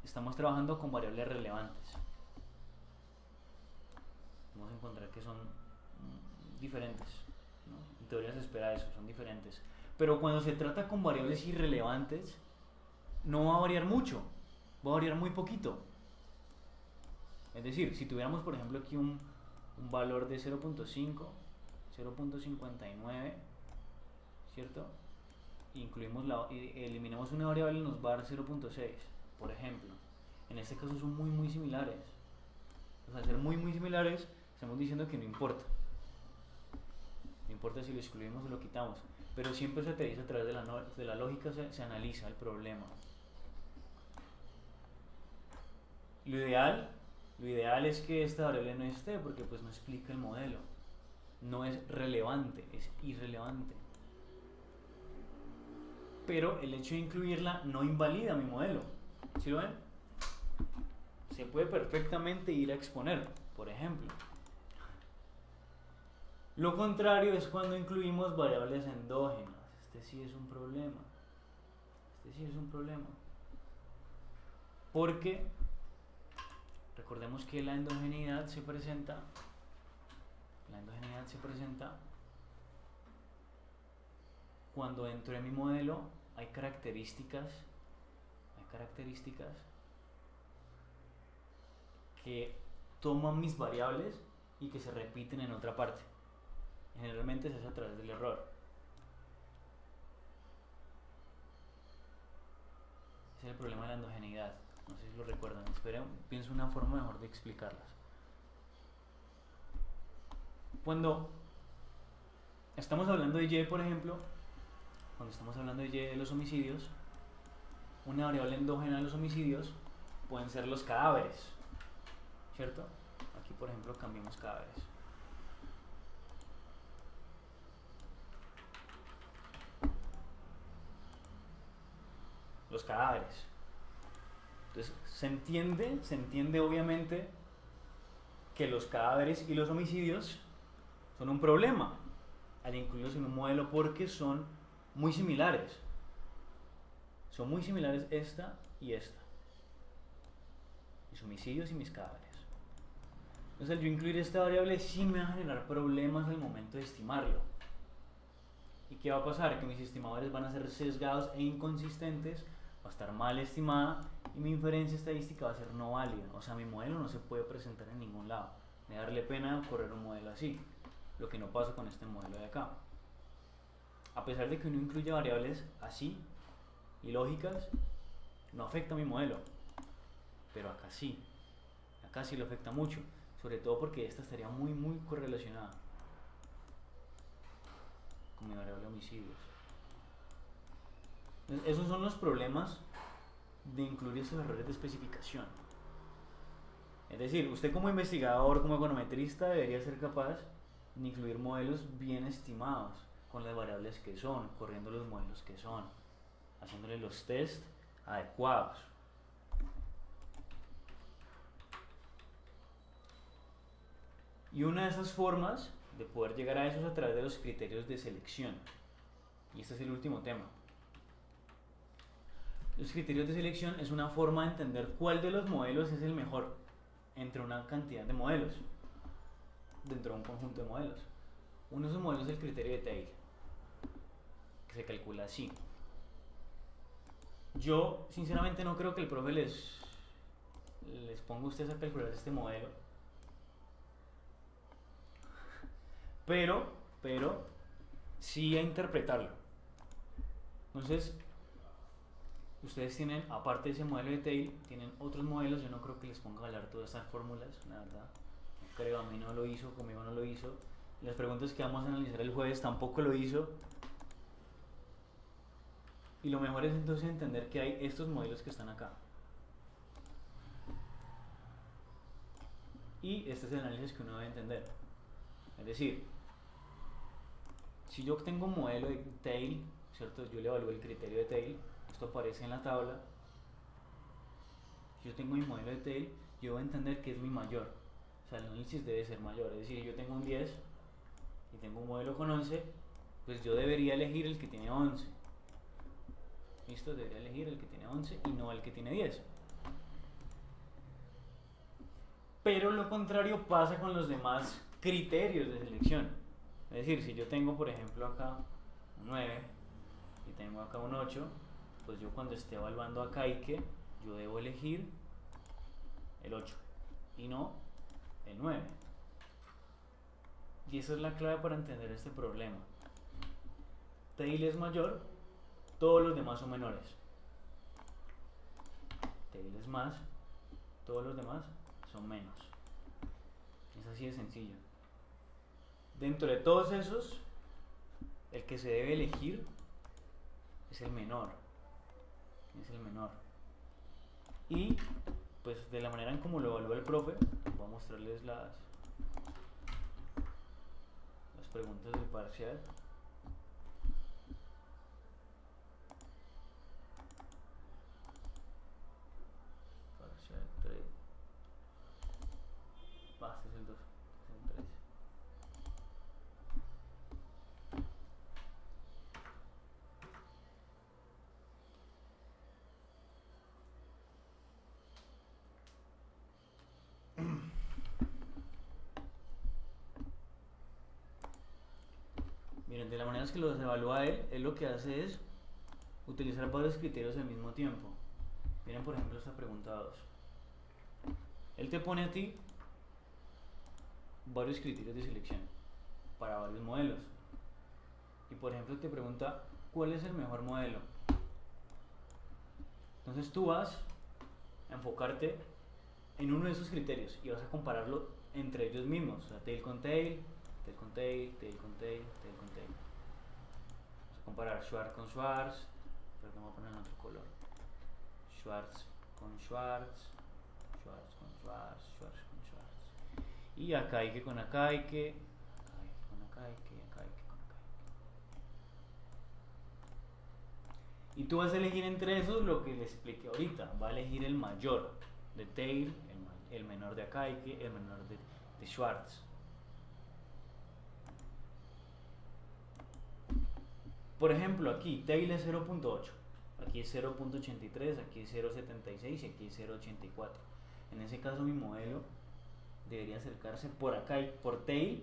estamos trabajando con variables relevantes. Vamos a encontrar que son diferentes, ¿no? En teoría se espera eso, son diferentes, pero cuando se trata con variables irrelevantes no va a variar mucho, va a variar muy poquito. Es decir, si tuviéramos por ejemplo aquí un valor de 0.5, 0.59, ¿cierto? Incluimos eliminamos una variable y nos va a dar 0.6, por ejemplo. En este caso son muy similares. O sea, al ser muy similares, estamos diciendo que no importa. No importa si lo excluimos o lo quitamos, pero siempre se aterriza a través de la lógica, se analiza el problema. Lo ideal es que esta variable no esté, porque pues no explica el modelo. No es relevante, es irrelevante. Pero el hecho de incluirla no invalida mi modelo. ¿Sí lo ven? Se puede perfectamente ir a exponer, por ejemplo. Lo contrario es cuando incluimos variables endógenas. Este sí es un problema. porque recordemos que la endogeneidad se presenta cuando dentro de mi modelo hay características que toman mis variables y que se repiten en otra parte. Generalmente se hace a través del error. Ese es el problema de la endogeneidad. No sé si lo recuerdan. Pienso una forma mejor de explicarlas. Cuando estamos hablando de Y, por ejemplo, cuando estamos hablando de Y de los homicidios, una variable endógena de los homicidios pueden ser los cadáveres, ¿cierto? Aquí, por ejemplo, cambiamos cadáveres. Los cadáveres. Entonces, se entiende obviamente que los cadáveres y los homicidios son un problema al incluirlos en un modelo porque son muy similares. Son muy similares esta y esta. Mis homicidios y mis cadáveres. Entonces, al yo incluir esta variable sí me va a generar problemas al momento de estimarlo. ¿Y qué va a pasar? Que mis estimadores van a ser sesgados e inconsistentes, va a estar mal estimada y mi inferencia estadística va a ser no válida. O sea, mi modelo no se puede presentar en ningún lado. Me va a darle pena correr un modelo así, lo que no pasa con este modelo de acá. A pesar de que uno incluye variables así y lógicas, no afecta a mi modelo, pero acá sí lo afecta mucho, sobre todo porque esta estaría muy correlacionada con mi variable homicidios. Entonces, esos son los problemas de incluir estos errores de especificación. Es decir, usted como investigador, como econometrista, debería ser capaz de incluir modelos bien estimados, con las variables que son, corriendo los modelos que son, haciéndole los test adecuados. Y una de esas formas de poder llegar a eso es a través de los criterios de selección. Y este es el último tema. Los criterios de selección es una forma de entender cuál de los modelos es el mejor entre una cantidad de modelos, dentro de un conjunto de modelos. Uno de esos modelos es el criterio de Taylor, que se calcula así. Yo sinceramente no creo que el profe les ponga a ustedes a calcular este modelo, pero sí a interpretarlo. Entonces, ustedes tienen, aparte de ese modelo de Taylor, tienen otros modelos. Yo no creo que les ponga a hablar todas estas fórmulas, la verdad. No creo, a mí no lo hizo, conmigo no lo hizo. Las preguntas que vamos a analizar el jueves tampoco lo hizo. Y lo mejor es entonces entender que hay estos modelos que están acá. Y este es el análisis que uno debe entender. Es decir, si yo tengo un modelo de Taylor, ¿cierto? Yo le evalúo el criterio de Taylor. Esto aparece en la tabla. Si yo tengo mi modelo de Taylor, yo voy a entender que es mi mayor. O sea, el análisis debe ser mayor. Es decir, yo tengo un 10 y tengo un modelo con 11, pues yo debería elegir el que tiene 11. ¿Listo? Debería elegir el que tiene 11 y no el que tiene 10. Pero lo contrario pasa con los demás criterios de selección. Es decir, si yo tengo, por ejemplo, acá un 9 y tengo acá un 8, pues yo cuando esté evaluando acá yo debo elegir el 8 y no el 9. Y esa es la clave para entender este problema. Taylor es mayor, todos los demás son menores. Taylor es más, todos los demás son menos. Es así de sencillo. Dentro de todos esos, el que se debe elegir es el menor. Es el menor. Y pues de la manera en como lo evalúa el profe, voy a mostrarles las preguntas del parcial. Parcial 3. Este es el 2. Este es el 3. Miren, de la manera que los evalúa él lo que hace es utilizar varios criterios al mismo tiempo. Miren, por ejemplo, esta pregunta 2. Él te pone a ti varios criterios de selección para varios modelos. Y por ejemplo te pregunta, ¿cuál es el mejor modelo? Entonces tú vas a enfocarte en uno de esos criterios y vas a compararlo entre ellos mismos. O sea, tail con tail, tail con tail, tail con tail, tail con tail. Vamos a comparar Schwartz con Schwartz, pero no voy a poner en otro color. Schwartz con Schwartz, Schwartz con Schwartz, Schwartz con Schwartz. Y Akaike con Akaike, Akaike con Akaike, Akaike con Akaike. Y tú vas a elegir entre esos lo que le expliqué ahorita. Va a elegir el mayor de tail, el menor de Akaike, el menor de Schwartz. Por ejemplo, aquí tail es 0.8, aquí es 0.83, aquí es 0.76 y aquí es 0.84. En ese caso mi modelo debería acercarse por acá, por tail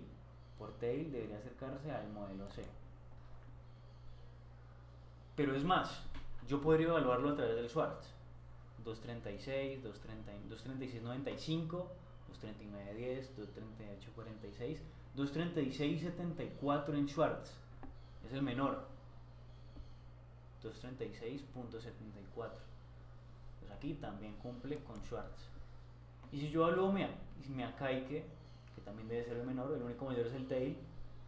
debería acercarse al modelo C. Pero es más, yo podría evaluarlo a través del Schwartz. 236, 236, 95, 239, 10, 238, 46, 236, 74 en Schwartz. Es el menor. 236.74. Pues aquí también cumple con Schwartz. Y si yo evalúo mi Akaike, que también debe ser el menor, el único mayor es el tail,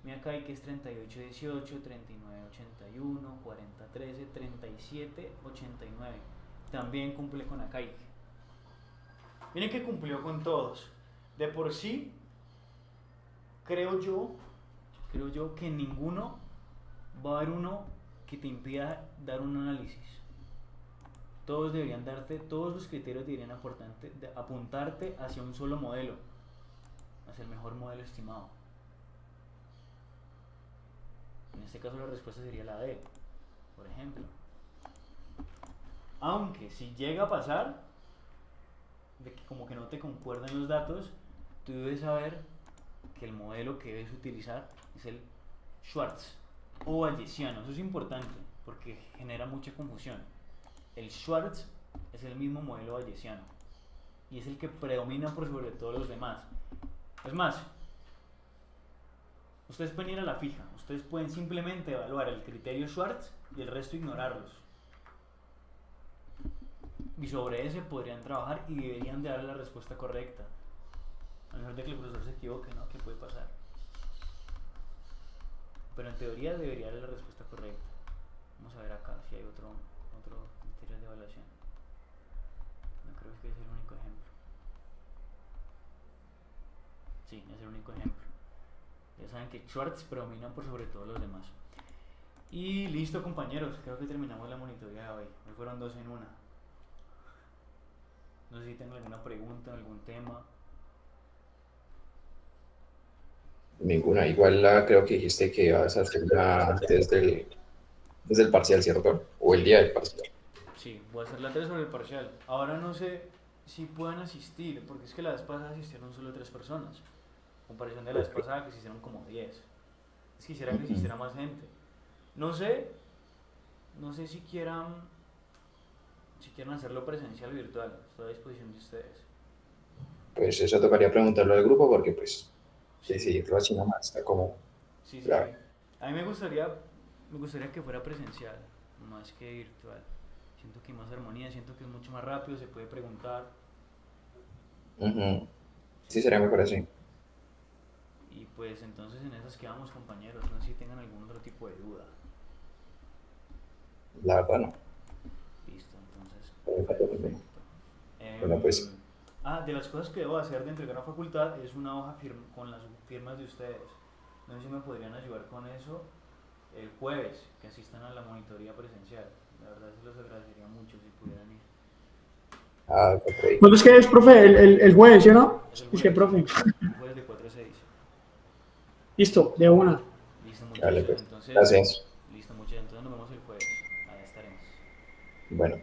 mi Akaike es 38.18, 39.81, 40.13, 37.89. También cumple con Akaike. Miren que cumplió con todos. De por sí, creo yo que ninguno va a haber uno que te impida dar un análisis. Todos los criterios deberían apuntarte hacia un solo modelo, hacia el mejor modelo estimado. En este caso la respuesta sería la D, por ejemplo. Aunque si llega a pasar de que como que no te concuerdan los datos, tú debes saber que el modelo que debes utilizar es el Schwartz o bayesiano. Eso es importante porque genera mucha confusión. El Schwartz es el mismo modelo bayesiano y es el que predomina por sobre todos los demás. Es más, ustedes pueden ir a la fija, ustedes pueden simplemente evaluar el criterio Schwartz y el resto ignorarlos. Y sobre ese podrían trabajar y deberían de dar la respuesta correcta. A lo mejor de que el profesor se equivoque, ¿no? ¿Qué puede pasar? Pero en teoría debería dar la respuesta correcta. Vamos a ver acá si hay otro criterio de evaluación. No creo que es el único ejemplo. Sí, es el único ejemplo. Ya saben que Schwartz predomina por sobre todos los demás. Y listo, compañeros, creo que terminamos la monitoría de hoy. Hoy fueron 2 en 1. No sé si tienen alguna pregunta, algún tema. Ninguna. Igual creo que dijiste que vas a hacerla desde el parcial, ¿cierto? O el día del parcial. Sí, voy a hacer la 3 sobre el parcial. Ahora no sé si pueden asistir, porque es que la vez pasada asistieron solo 3 personas. En comparación de la vez pasada que asistieron como 10. Quisiera que asistiera más gente. No sé si quieran hacerlo presencial o virtual. Estoy a disposición de ustedes. Pues eso tocaría preguntarlo al grupo porque pues decidirlo así nomás está como Sí. grave. A mí me gustaría que fuera presencial, más que virtual. Siento que hay más armonía, siento que es mucho más rápido, se puede preguntar. Sí, sería mejor así. Y pues entonces en esas quedamos, compañeros. No sé si tengan algún otro tipo de duda. La verdad no. Listo, entonces. Perfecto. Bueno, pues. De las cosas que debo hacer de entregar a facultad es una hoja con las firmas de ustedes. No sé si me podrían ayudar con eso el jueves, que asistan a la monitoría presencial. La verdad se los agradecería mucho si pudieran ir. Ok. ¿Cuándo es que es, profe? El jueves, ¿sí o no? Es el Es que, profe. El jueves de 4 a 6. Listo, de una. Listo, muchachos. Dale, pues. Entonces, Gracias. listo, muchachos. Entonces nos vemos el jueves. Allá estaremos. Bueno.